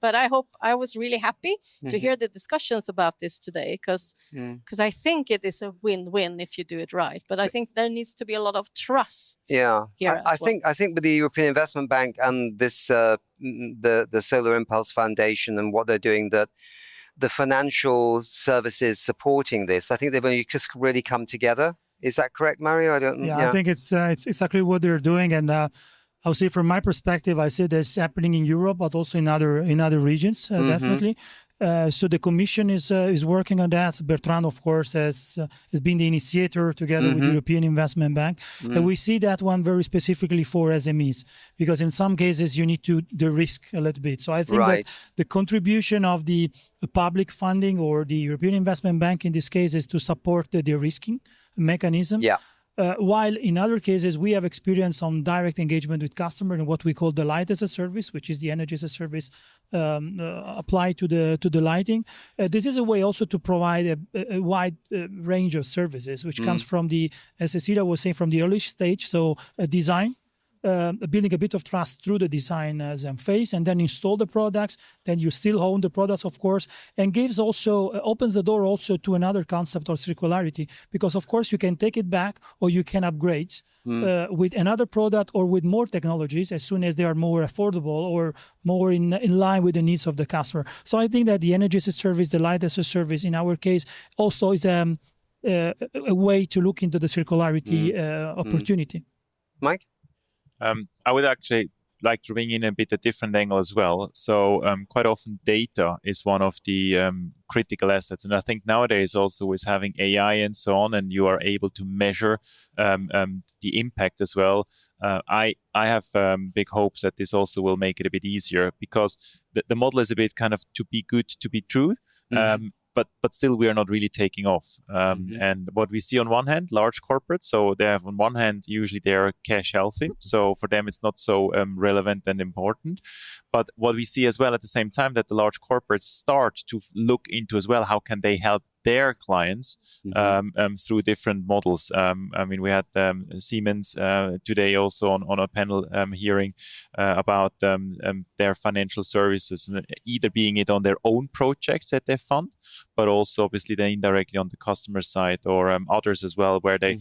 But I was really happy to hear the discussions about this today, because I think it is a win-win if you do it right. But I think there needs to be a lot of trust. I think with the European Investment Bank and this the Solar Impulse Foundation and what they're doing, that the financial services supporting this, I think they've only just really come together. Is that correct, Mario? I think it's exactly what they're doing, and I'll say from my perspective, I see this happening in Europe, but also in other regions, definitely. So the Commission is working on that. Bertrand, of course, has been the initiator together with the European Investment Bank, and we see that one very specifically for SMEs, because in some cases you need to de-risk a little bit. So I think that the contribution of the public funding or the European Investment Bank in this case is to support the de-risking mechanism. While in other cases, we have experienced some direct engagement with customers and what we call the light as a service, which is the energy as a service applied to the lighting. This is a way also to provide a wide range of services, which comes from as Cecilia was saying, from the early stage, so design, building a bit of trust through the design phase, and then install the products. Then you still own the products, of course, and opens the door also to another concept of circularity, because of course you can take it back or you can upgrade with another product or with more technologies as soon as they are more affordable or more in line with the needs of the customer. So I think that the energy as a service, the light as a service, in our case, also is a way to look into the circularity opportunity. Mike? I would actually like to bring in a bit a different angle as well. So quite often data is one of the critical assets. And I think nowadays also with having AI and so on, and you are able to measure the impact as well. I have big hopes that this also will make it a bit easier, because the model is a bit kind of to be good to be true. But still we are not really taking off. And what we see on one hand, large corporates, so they have on one hand, usually they are cash healthy. So for them, it's not so relevant and important. But what we see as well at the same time, that the large corporates start to look into as well, how can they help their clients through different models. We had Siemens today also on a panel hearing about their financial services, either being it on their own projects that they fund, but also obviously then indirectly on the customer side, or others as well, where they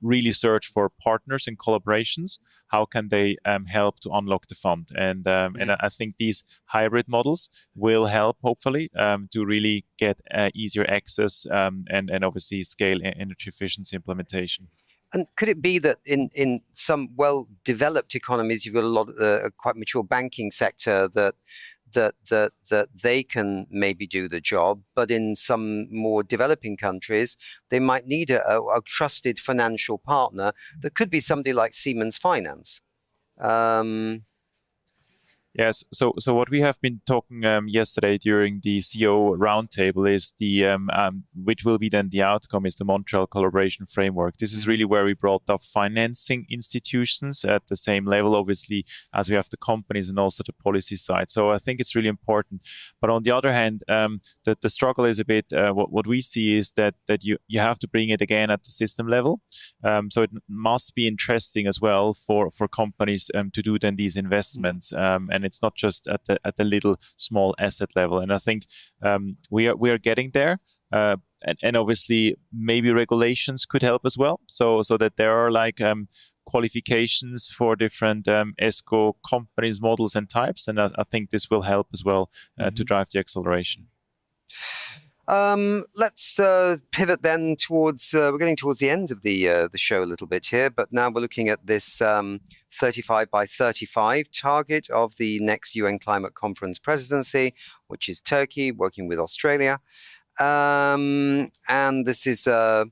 really search for partners and collaborations. How can they help to unlock the fund? And I think these hybrid models will help, hopefully, to really get easier access and obviously scale energy efficiency implementation. And could it be that in some well-developed economies, you've got a lot of a quite mature banking sector that they can maybe do the job, but in some more developing countries, they might need a trusted financial partner that could be somebody like Siemens Finance. Yes. So what we have been talking yesterday during the CEO roundtable is which will be then the outcome is the Montreal Collaboration Framework. This is really where we brought up financing institutions at the same level, obviously, as we have the companies and also the policy side. So I think it's really important. But on the other hand, the struggle is a bit. What we see is that you have to bring it again at the system level. So it must be interesting as well for companies to do then these investments. And it's not just at the little small asset level. And I think we are getting there. And obviously maybe regulations could help as well. So that there are like qualifications for different ESCO companies, models and types. And I think this will help as well to drive the acceleration. Let's pivot then towards, we're getting towards the end of the show a little bit here, but now we're looking at this 35 by 35 target of the next UN Climate Conference presidency, which is Turkey, working with Australia. And this is, to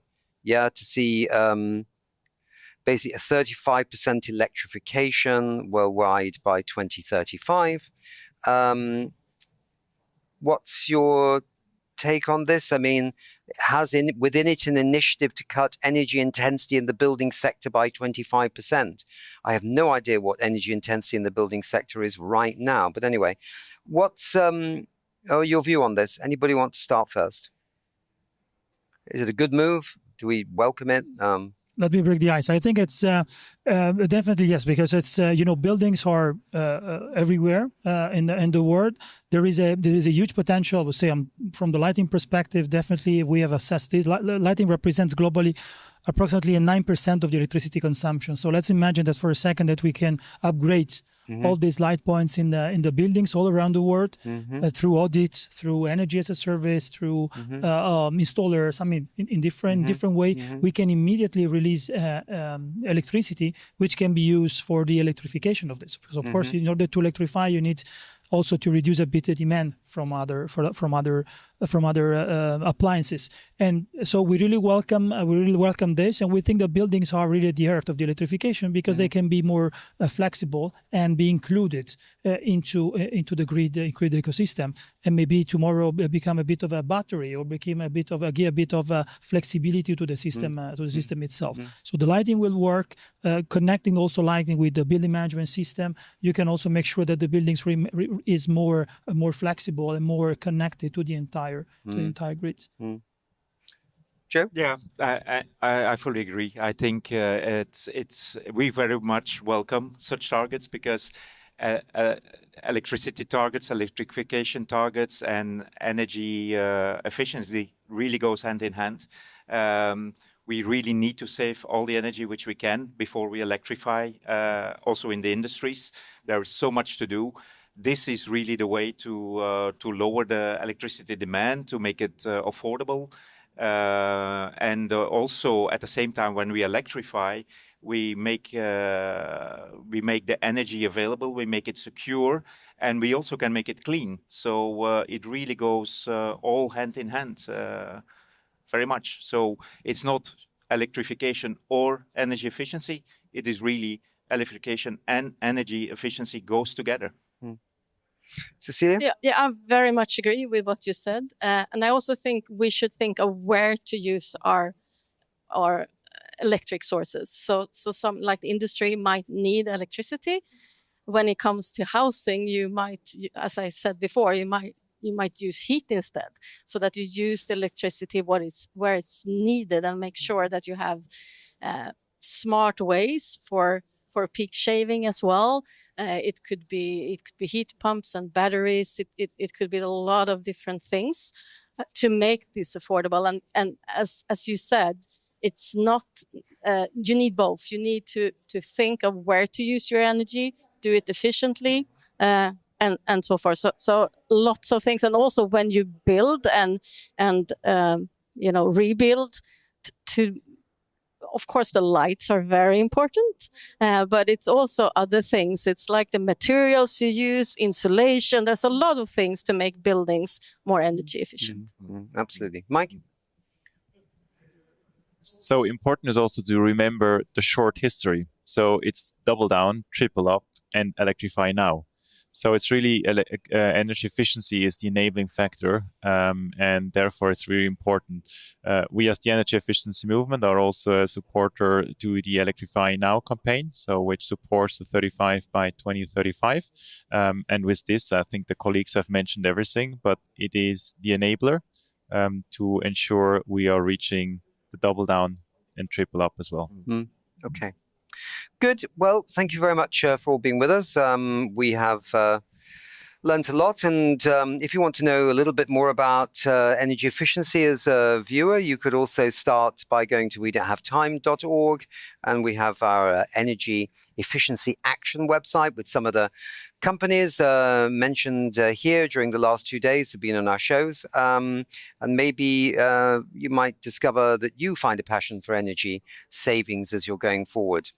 see basically a 35% electrification worldwide by 2035. What's your take on this? I mean, has within it an initiative to cut energy intensity in the building sector by 25%. I have no idea what energy intensity in the building sector is right now. But anyway, what's your view on this? Anybody want to start first? Is it a good move? Do we welcome it? Let me break the ice. I think it's definitely yes, because it's buildings are everywhere in the world. There is a huge potential. I would say from the lighting perspective, definitely we have assessed this. Lighting represents globally approximately 9% of the electricity consumption. So let's imagine that for a second that we can upgrade all these light points in the buildings all around the world through audits, through energy as a service, through installers. I mean, in different way, we can immediately release electricity, which can be used for the electrification of this. Because of course, in order to electrify, you need also to reduce a bit the demand from other appliances. And so we really welcome this, and we think that buildings are really the heart of the electrification because they can be more flexible and be included into the grid ecosystem, and maybe tomorrow become a bit of a battery or become give a bit of flexibility to the system itself. So the lighting will work, connecting also lighting with the building management system. You can also make sure that the buildings is more flexible and more connected to the entire grid. Joe? Yeah, I fully agree. I think we very much welcome such targets because electricity targets, electrification targets, and energy efficiency really goes hand in hand. We really need to save all the energy which we can before we electrify. Also in the industries, there is so much to do. This is really the way to lower the electricity demand, to make it affordable. And also at the same time, when we electrify, we make the energy available, we make it secure, and we also can make it clean. So it really goes all hand in hand, very much. So it's not electrification or energy efficiency. It is really electrification and energy efficiency goes together. Cecilia? Yeah, I very much agree with what you said. And I also think we should think of where to use our electric sources. So some like the industry might need electricity. When it comes to housing, you might, as I said before, you might use heat instead, so that you use the electricity where it's needed, and make sure that you have smart ways for peak shaving as well. It could be heat pumps and batteries. It could be a lot of different things to make this affordable. And as you said, it's not. You need both. You need to think of where to use your energy, do it efficiently, and so forth. So lots of things, and also when you build and rebuild to of course, the lights are very important, but it's also other things. It's like the materials you use, insulation. There's a lot of things to make buildings more energy efficient. Absolutely. Mike? So important is also to remember the short history. So it's double down, triple up, and electrify now. So it's really energy efficiency is the enabling factor, and therefore it's really important. We as the energy efficiency movement are also a supporter to the Electrify Now campaign, so which supports the 35 by 2035. And with this, I think the colleagues have mentioned everything, but it is the enabler to ensure we are reaching the double down and triple up as well. Okay. Good. Well, thank you very much for all being with us. We have learned a lot. And if you want to know a little bit more about energy efficiency as a viewer, you could also start by going to wedon'thavetime.org. And we have our energy efficiency action website with some of the companies mentioned here during the last 2 days who've been on our shows. And maybe you might discover that you find a passion for energy savings as you're going forward.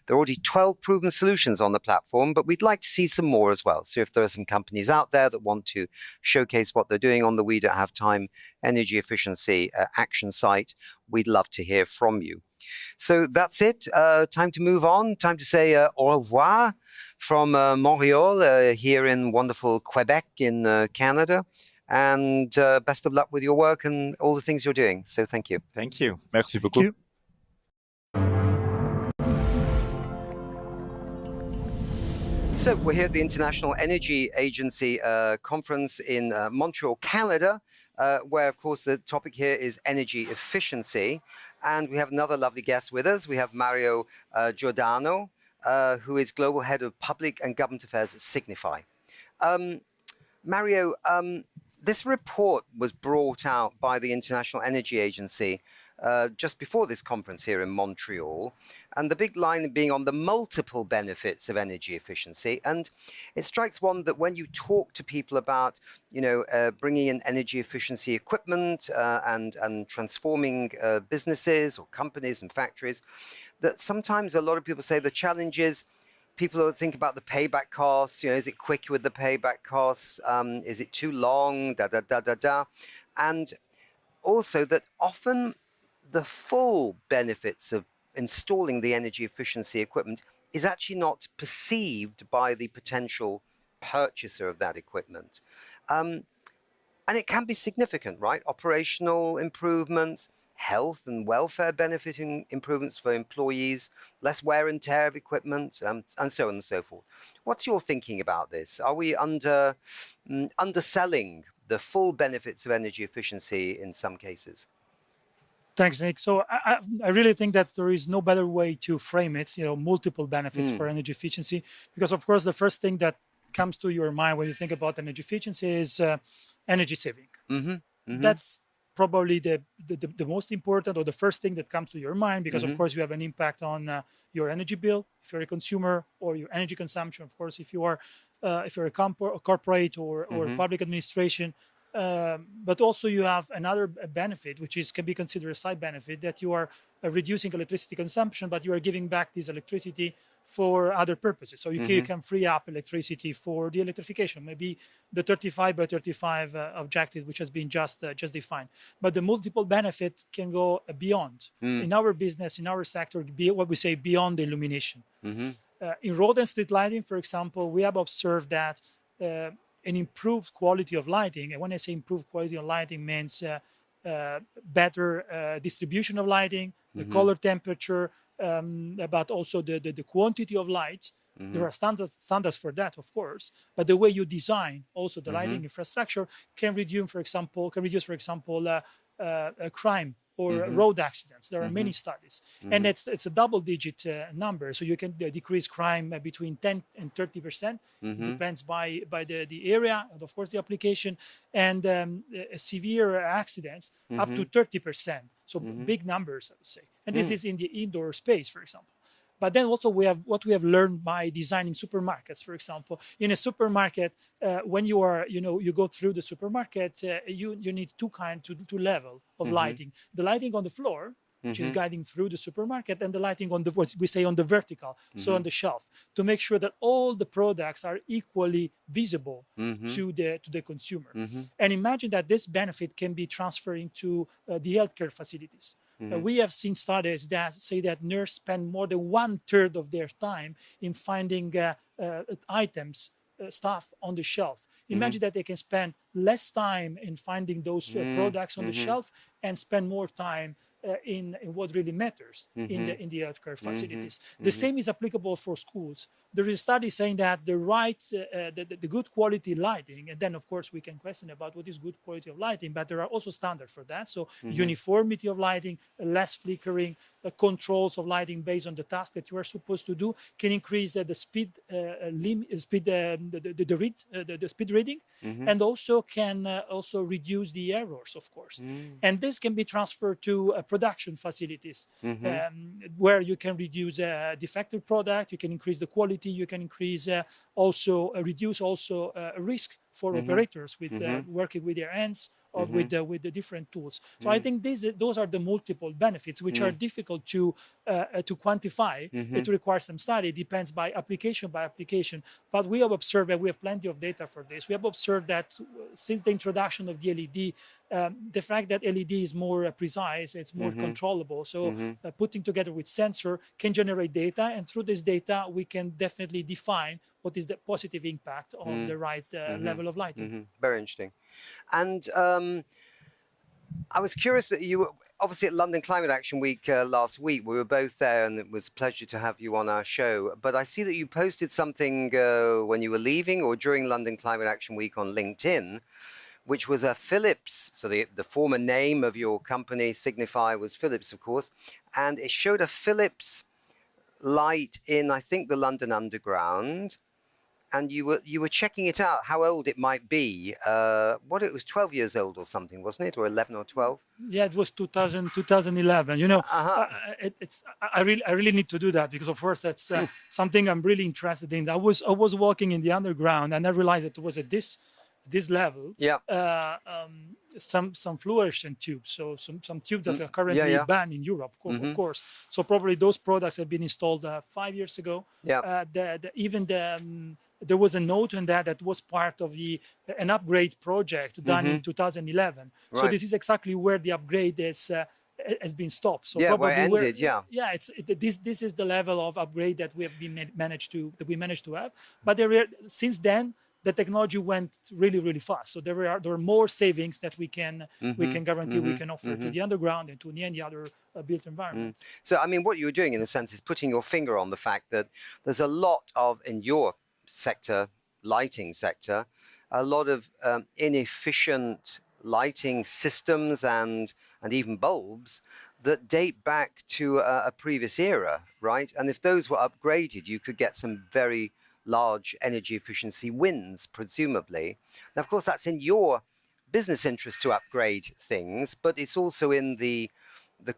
There are already 12 proven solutions on the platform, but we'd like to see some more as well. So if there are some companies out there that want to showcase what they're doing on the We Don't Have Time energy efficiency action site, we'd love to hear from you. So that's it. Time to move on. Time to say au revoir from Montreal here in wonderful Quebec in Canada. And best of luck with your work and all the things you're doing. So thank you. Thank you. Merci beaucoup. Thank you. So we're here at the International Energy Agency conference in Montreal, Canada, where, of course, the topic here is energy efficiency. And we have another lovely guest with us. We have Mario Giordano, who is Global Head of Public and Government Affairs at Signify. Mario, this report was brought out by the International Energy Agency just before this conference here in Montreal, and the big line being on the multiple benefits of energy efficiency. And it strikes one that when you talk to people about, bringing in energy efficiency equipment and transforming businesses or companies and factories, that sometimes a lot of people say the challenge is people think about the payback costs. Is it quick with the payback costs? Is it too long? And also that often the full benefits of installing the energy efficiency equipment is actually not perceived by the potential purchaser of that equipment. And it can be significant, right? Operational improvements, health and welfare benefiting improvements for employees, less wear and tear of equipment, and so on and so forth. What's your thinking about this? Are we underselling the full benefits of energy efficiency in some cases? Thanks, Nick. So I really think that there is no better way to frame it, multiple benefits for energy efficiency, because of course the first thing that comes to your mind when you think about energy efficiency is energy saving. That's probably the most important, or the first thing that comes to your mind, because of course you have an impact on your energy bill if you're a consumer, or your energy consumption, of course, if you're a corporate or public administration. But also you have another benefit, which can be considered a side benefit, that you are reducing electricity consumption, but you are giving back this electricity for other purposes. So you can free up electricity for the electrification, maybe the 35 by 35 objective, which has been just defined. But the multiple benefit can go beyond. In our business, in our sector, what we say beyond the illumination. In road and street lighting, for example, we have observed that an improved quality of lighting, and when I say improved quality of lighting, means better distribution of lighting, the color temperature, but also the quantity of light. There are standards for that, of course, but the way you design also the lighting infrastructure can reduce, for example, crime or road accidents. There are many studies, and it's a double-digit number. So you can decrease crime between 10 and 30%. It depends by the area and of course the application, and severe accidents up to 30%. So big numbers, I would say. And this is in the indoor space, for example. But then also we have what we have learned by designing supermarkets, for example. In a supermarket, when you are, you go through the supermarket, you need two level of lighting. The lighting on the floor, which is guiding through the supermarket, and the lighting on what we say on the vertical, so on the shelf, to make sure that all the products are equally visible to the consumer. And imagine that this benefit can be transferred into the healthcare facilities. We have seen studies that say that nurses spend more than 1/3 of their time in finding items, stuff on the shelf. Imagine that they can spend less time in finding those products on the shelf and spend more time in what really matters in the healthcare facilities. The same is applicable for schools. There is a study saying that the good quality lighting, and then of course we can question about what is good quality of lighting, but there are also standards for that. So uniformity of lighting, less flickering, controls of lighting based on the task that you are supposed to do can increase the speed speed reading, and also can also reduce the errors, of course. And this can be transferred to production facilities, where you can reduce defective product, you can increase the quality, you can increase reduce risk for operators with working with their hands or with the different tools. So I think those are the multiple benefits which are difficult to quantify. It requires some study. It depends by application. But we have observed, and we have plenty of data for this. We have observed that since the introduction of the LED, the fact that LED is more precise, it's more controllable. So putting together with sensor can generate data, and through this data we can definitely define what is the positive impact of the right level of lighting. Very interesting. And I was curious that you were obviously at London Climate Action Week last week. We were both there, and it was a pleasure to have you on our show. But I see that you posted something when you were leaving or during London Climate Action Week on LinkedIn, which was a Philips. So the former name of your company, Signify, was Philips, of course. And it showed a Philips light in, I think, the London Underground. And you were checking it out, how old it might be. It was 12 years old or something, wasn't it? Or 11 or 12? Yeah, it was 2011. I really need to do that because, of course, that's something I'm really interested in. I was walking in the underground, and I realized that it was at this level. Some fluorescent tubes, so some tubes that are currently banned in Europe, of course. So probably those products have been installed 5 years ago. There was a note on that was part of an upgrade project done in 2011. Right. So this is exactly where the upgrade has been stopped. So probably where it ended. This is the level of upgrade that we have managed to have. But since then, the technology went really, really fast. So there are more savings that we can guarantee we can offer to the underground and to any other built environment. So I mean, what you're doing in a sense is putting your finger on the fact that there's a lot of, in your sector, lighting sector, a lot of inefficient lighting systems and even bulbs that date back to a previous era, right? And if those were upgraded, you could get some very large energy efficiency wins, presumably. Now, of course, that's in your business interest to upgrade things, but it's also in the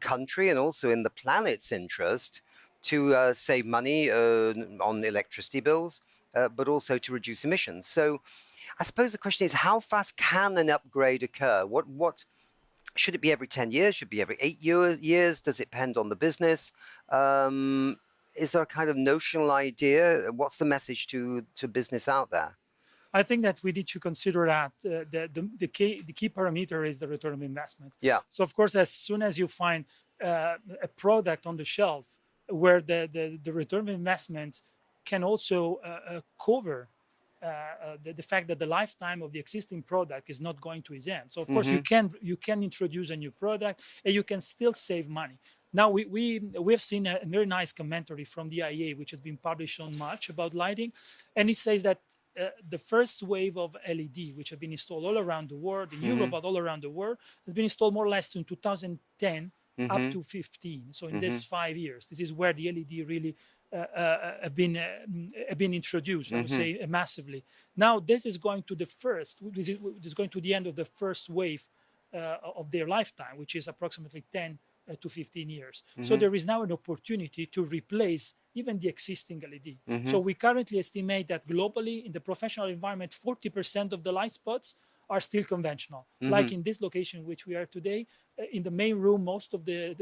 country and also in the planet's interest to save money on electricity bills, but also to reduce emissions. So I suppose the question is, how fast can an upgrade occur? What should it be every 10 years? Should it be every 8 years? Does it depend on the business? Is there a kind of notional idea? What's the message to business out there? I think that we need to consider that the key parameter is the return of investment. Yeah. So of course, as soon as you find a product on the shelf where the return of investment can also cover the fact that the lifetime of the existing product is not going to its end. So of course you can introduce a new product and you can still save money. Now we have seen a very nice commentary from the IEA, which has been published on March about lighting, and it says that the first wave of LED, which have been installed all around the world, in Europe but all around the world, has been installed more or less in 2010 up to 15. So in these 5 years, this is where the LED really have been introduced, I would say, massively. Now this is going to this is going to the end of the first wave of their lifetime, which is approximately 10 to 15 years. So there is now an opportunity to replace even the existing LED. So we currently estimate that globally in the professional environment, 40% of the light spots are still conventional. Like in this location which we are today, in the main room, most of the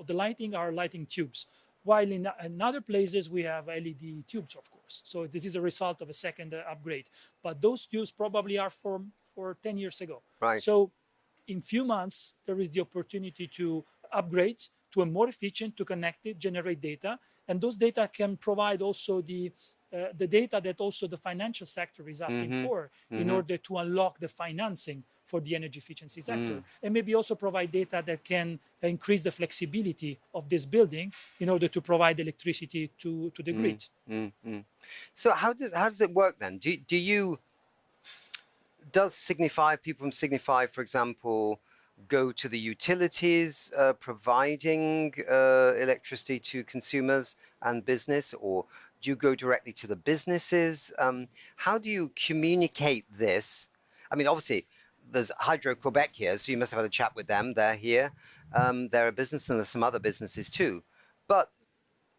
lighting are lighting tubes. While in other places we have LED tubes, of course. So this is a result of a second upgrade. But those tubes probably are for 10 years ago. Right. So in few months, there is the opportunity to upgrade to a more efficient, to connect it, generate data. And those data can provide also the data that also the financial sector is asking for in order to unlock the financing for the energy efficiency sector. And maybe also provide data that can increase the flexibility of this building in order to provide electricity to the grid. So how does it work then? Does Signify, people from Signify, for example, go to the utilities providing electricity to consumers and business, or do you go directly to the businesses? How do you communicate this? I mean, obviously, there's Hydro Quebec here, so you must have had a chat with them. They're here. They're a business, and there's some other businesses too. But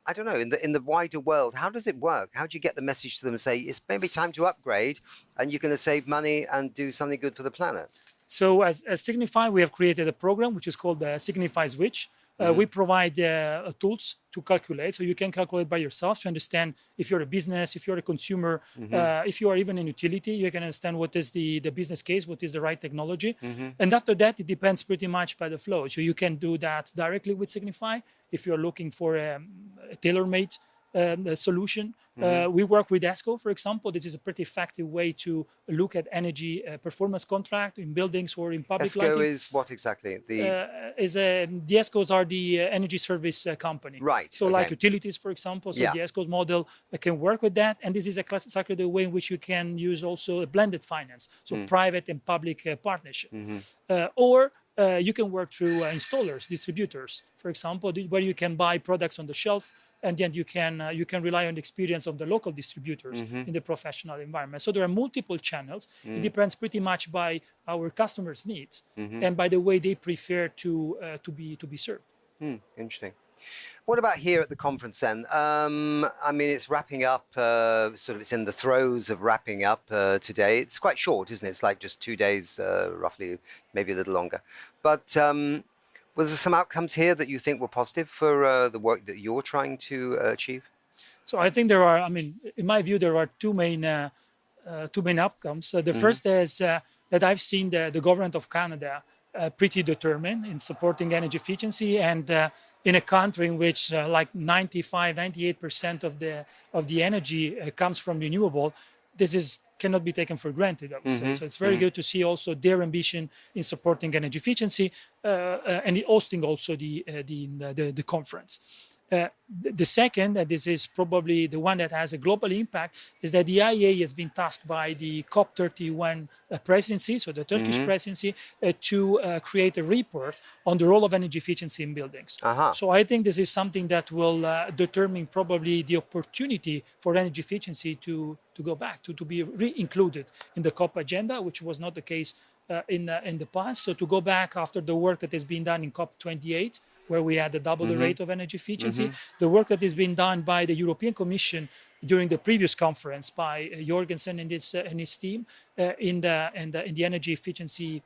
I don't know, in the wider world, how does it work? How do you get the message to them and say, it's maybe time to upgrade and you're going to save money and do something good for the planet? So as Signify, we have created a program which is called Signify Switch. We provide tools to calculate, so you can calculate by yourself to understand if you're a business, if you're a consumer, if you are even an utility, you can understand what is the business case, what is the right technology. And after that, it depends pretty much by the flow. So you can do that directly with Signify if you're looking for a tailor-made solution. We work with ESCO, for example. This is a pretty effective way to look at energy performance contract in buildings or in public lighting. ESCO is what exactly? The ESCOs are the energy service company. Right. So like utilities, for example. So the ESCOs model can work with that. And this is exactly the way in which you can use also a blended finance. So private and public partnership. Or you can work through installers, distributors, for example, where you can buy products on the shelf, and then you can rely on the experience of the local distributors in the professional environment. So there are multiple channels. It depends pretty much by our customers' needs and by the way they prefer to be served. Interesting. What about here at the conference then? I mean, it's wrapping up, it's in the throes of wrapping up today. It's quite short, isn't it? It's like just 2 days, roughly, maybe a little longer. But was there some outcomes here that you think were positive for the work that you're trying to achieve? So I think there are, in my view, there are two main outcomes. The first is that I've seen the government of Canada pretty determined in supporting energy efficiency, and in a country in which like 98% of the energy comes from renewable, this cannot be taken for granted, I would say. So it's very good to see also their ambition in supporting energy efficiency and hosting also the conference. The second, and this is probably the one that has a global impact, is that the IEA has been tasked by the COP31 presidency, so the Turkish presidency, to create a report on the role of energy efficiency in buildings. So I think this is something that will determine probably the opportunity for energy efficiency to go back, to be re-included in the COP agenda, which was not the case in the past. So to go back after the work that has been done in COP28, where we had double the rate of energy efficiency, the work that has been done by the European Commission during the previous conference by Jorgensen and his team in the energy efficiency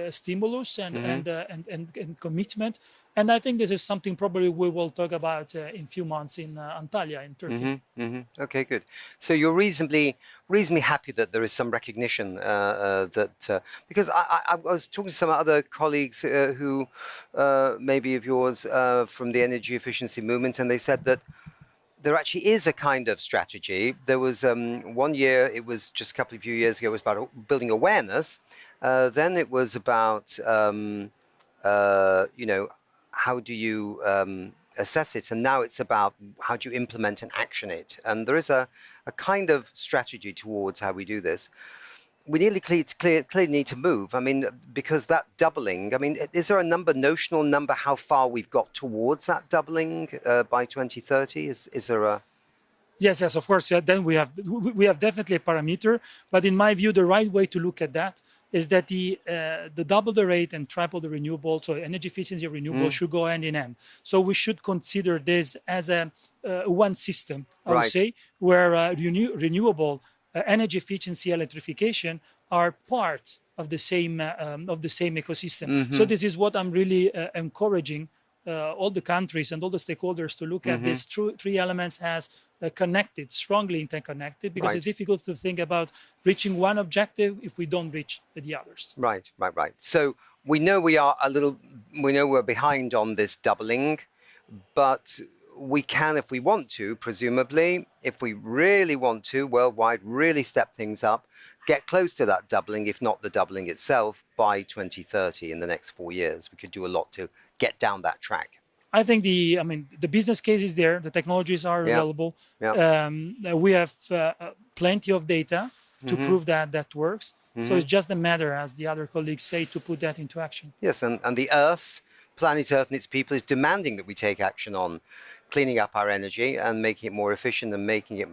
stimulus and commitment. And I think this is something probably we will talk about in a few months in Antalya in Turkey. Okay, good. So you're reasonably happy that there is some recognition because I was talking to some other colleagues who maybe of yours from the energy efficiency movement, and they said that there actually is a kind of strategy. There was 1 year, it was just a few years ago, it was about building awareness. Then it was about, how do you assess it? And now it's about how do you implement and action it? And there is a kind of strategy towards how we do this. We clearly need to move. I mean, because that doubling, I mean, is there a notional number, how far we've got towards that doubling by 2030? Is there a... Yes, of course. Then we have definitely a parameter. But in my view, the right way to look at that is that the double the rate and triple the renewable, so energy efficiency of renewable should go hand in hand. So we should consider this as a one system, I would say, where renewable energy efficiency, electrification are part of the same ecosystem. So this is what I'm really encouraging all the countries and all the stakeholders to look at these three elements as connected, strongly interconnected, because it's difficult to think about reaching one objective if we don't reach the others. Right. So we know we're behind on this doubling, but we can, if we want to, presumably, if we really want to, worldwide, really step things up, get close to that doubling, if not the doubling itself, by 2030 in the next 4 years. We could do a lot to get down that track. I think the business case is there. The technologies are available. We have plenty of data to prove that works. So it's just a matter, as the other colleagues say, to put that into action. Yes, and the planet Earth and its people is demanding that we take action on cleaning up our energy and making it more efficient and making it,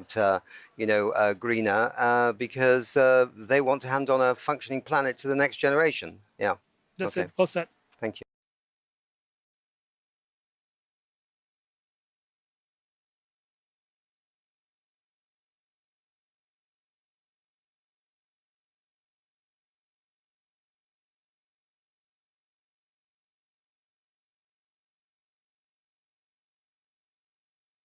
greener, because they want to hand on a functioning planet to the next generation. Yeah. That's it. Well said. Thank you.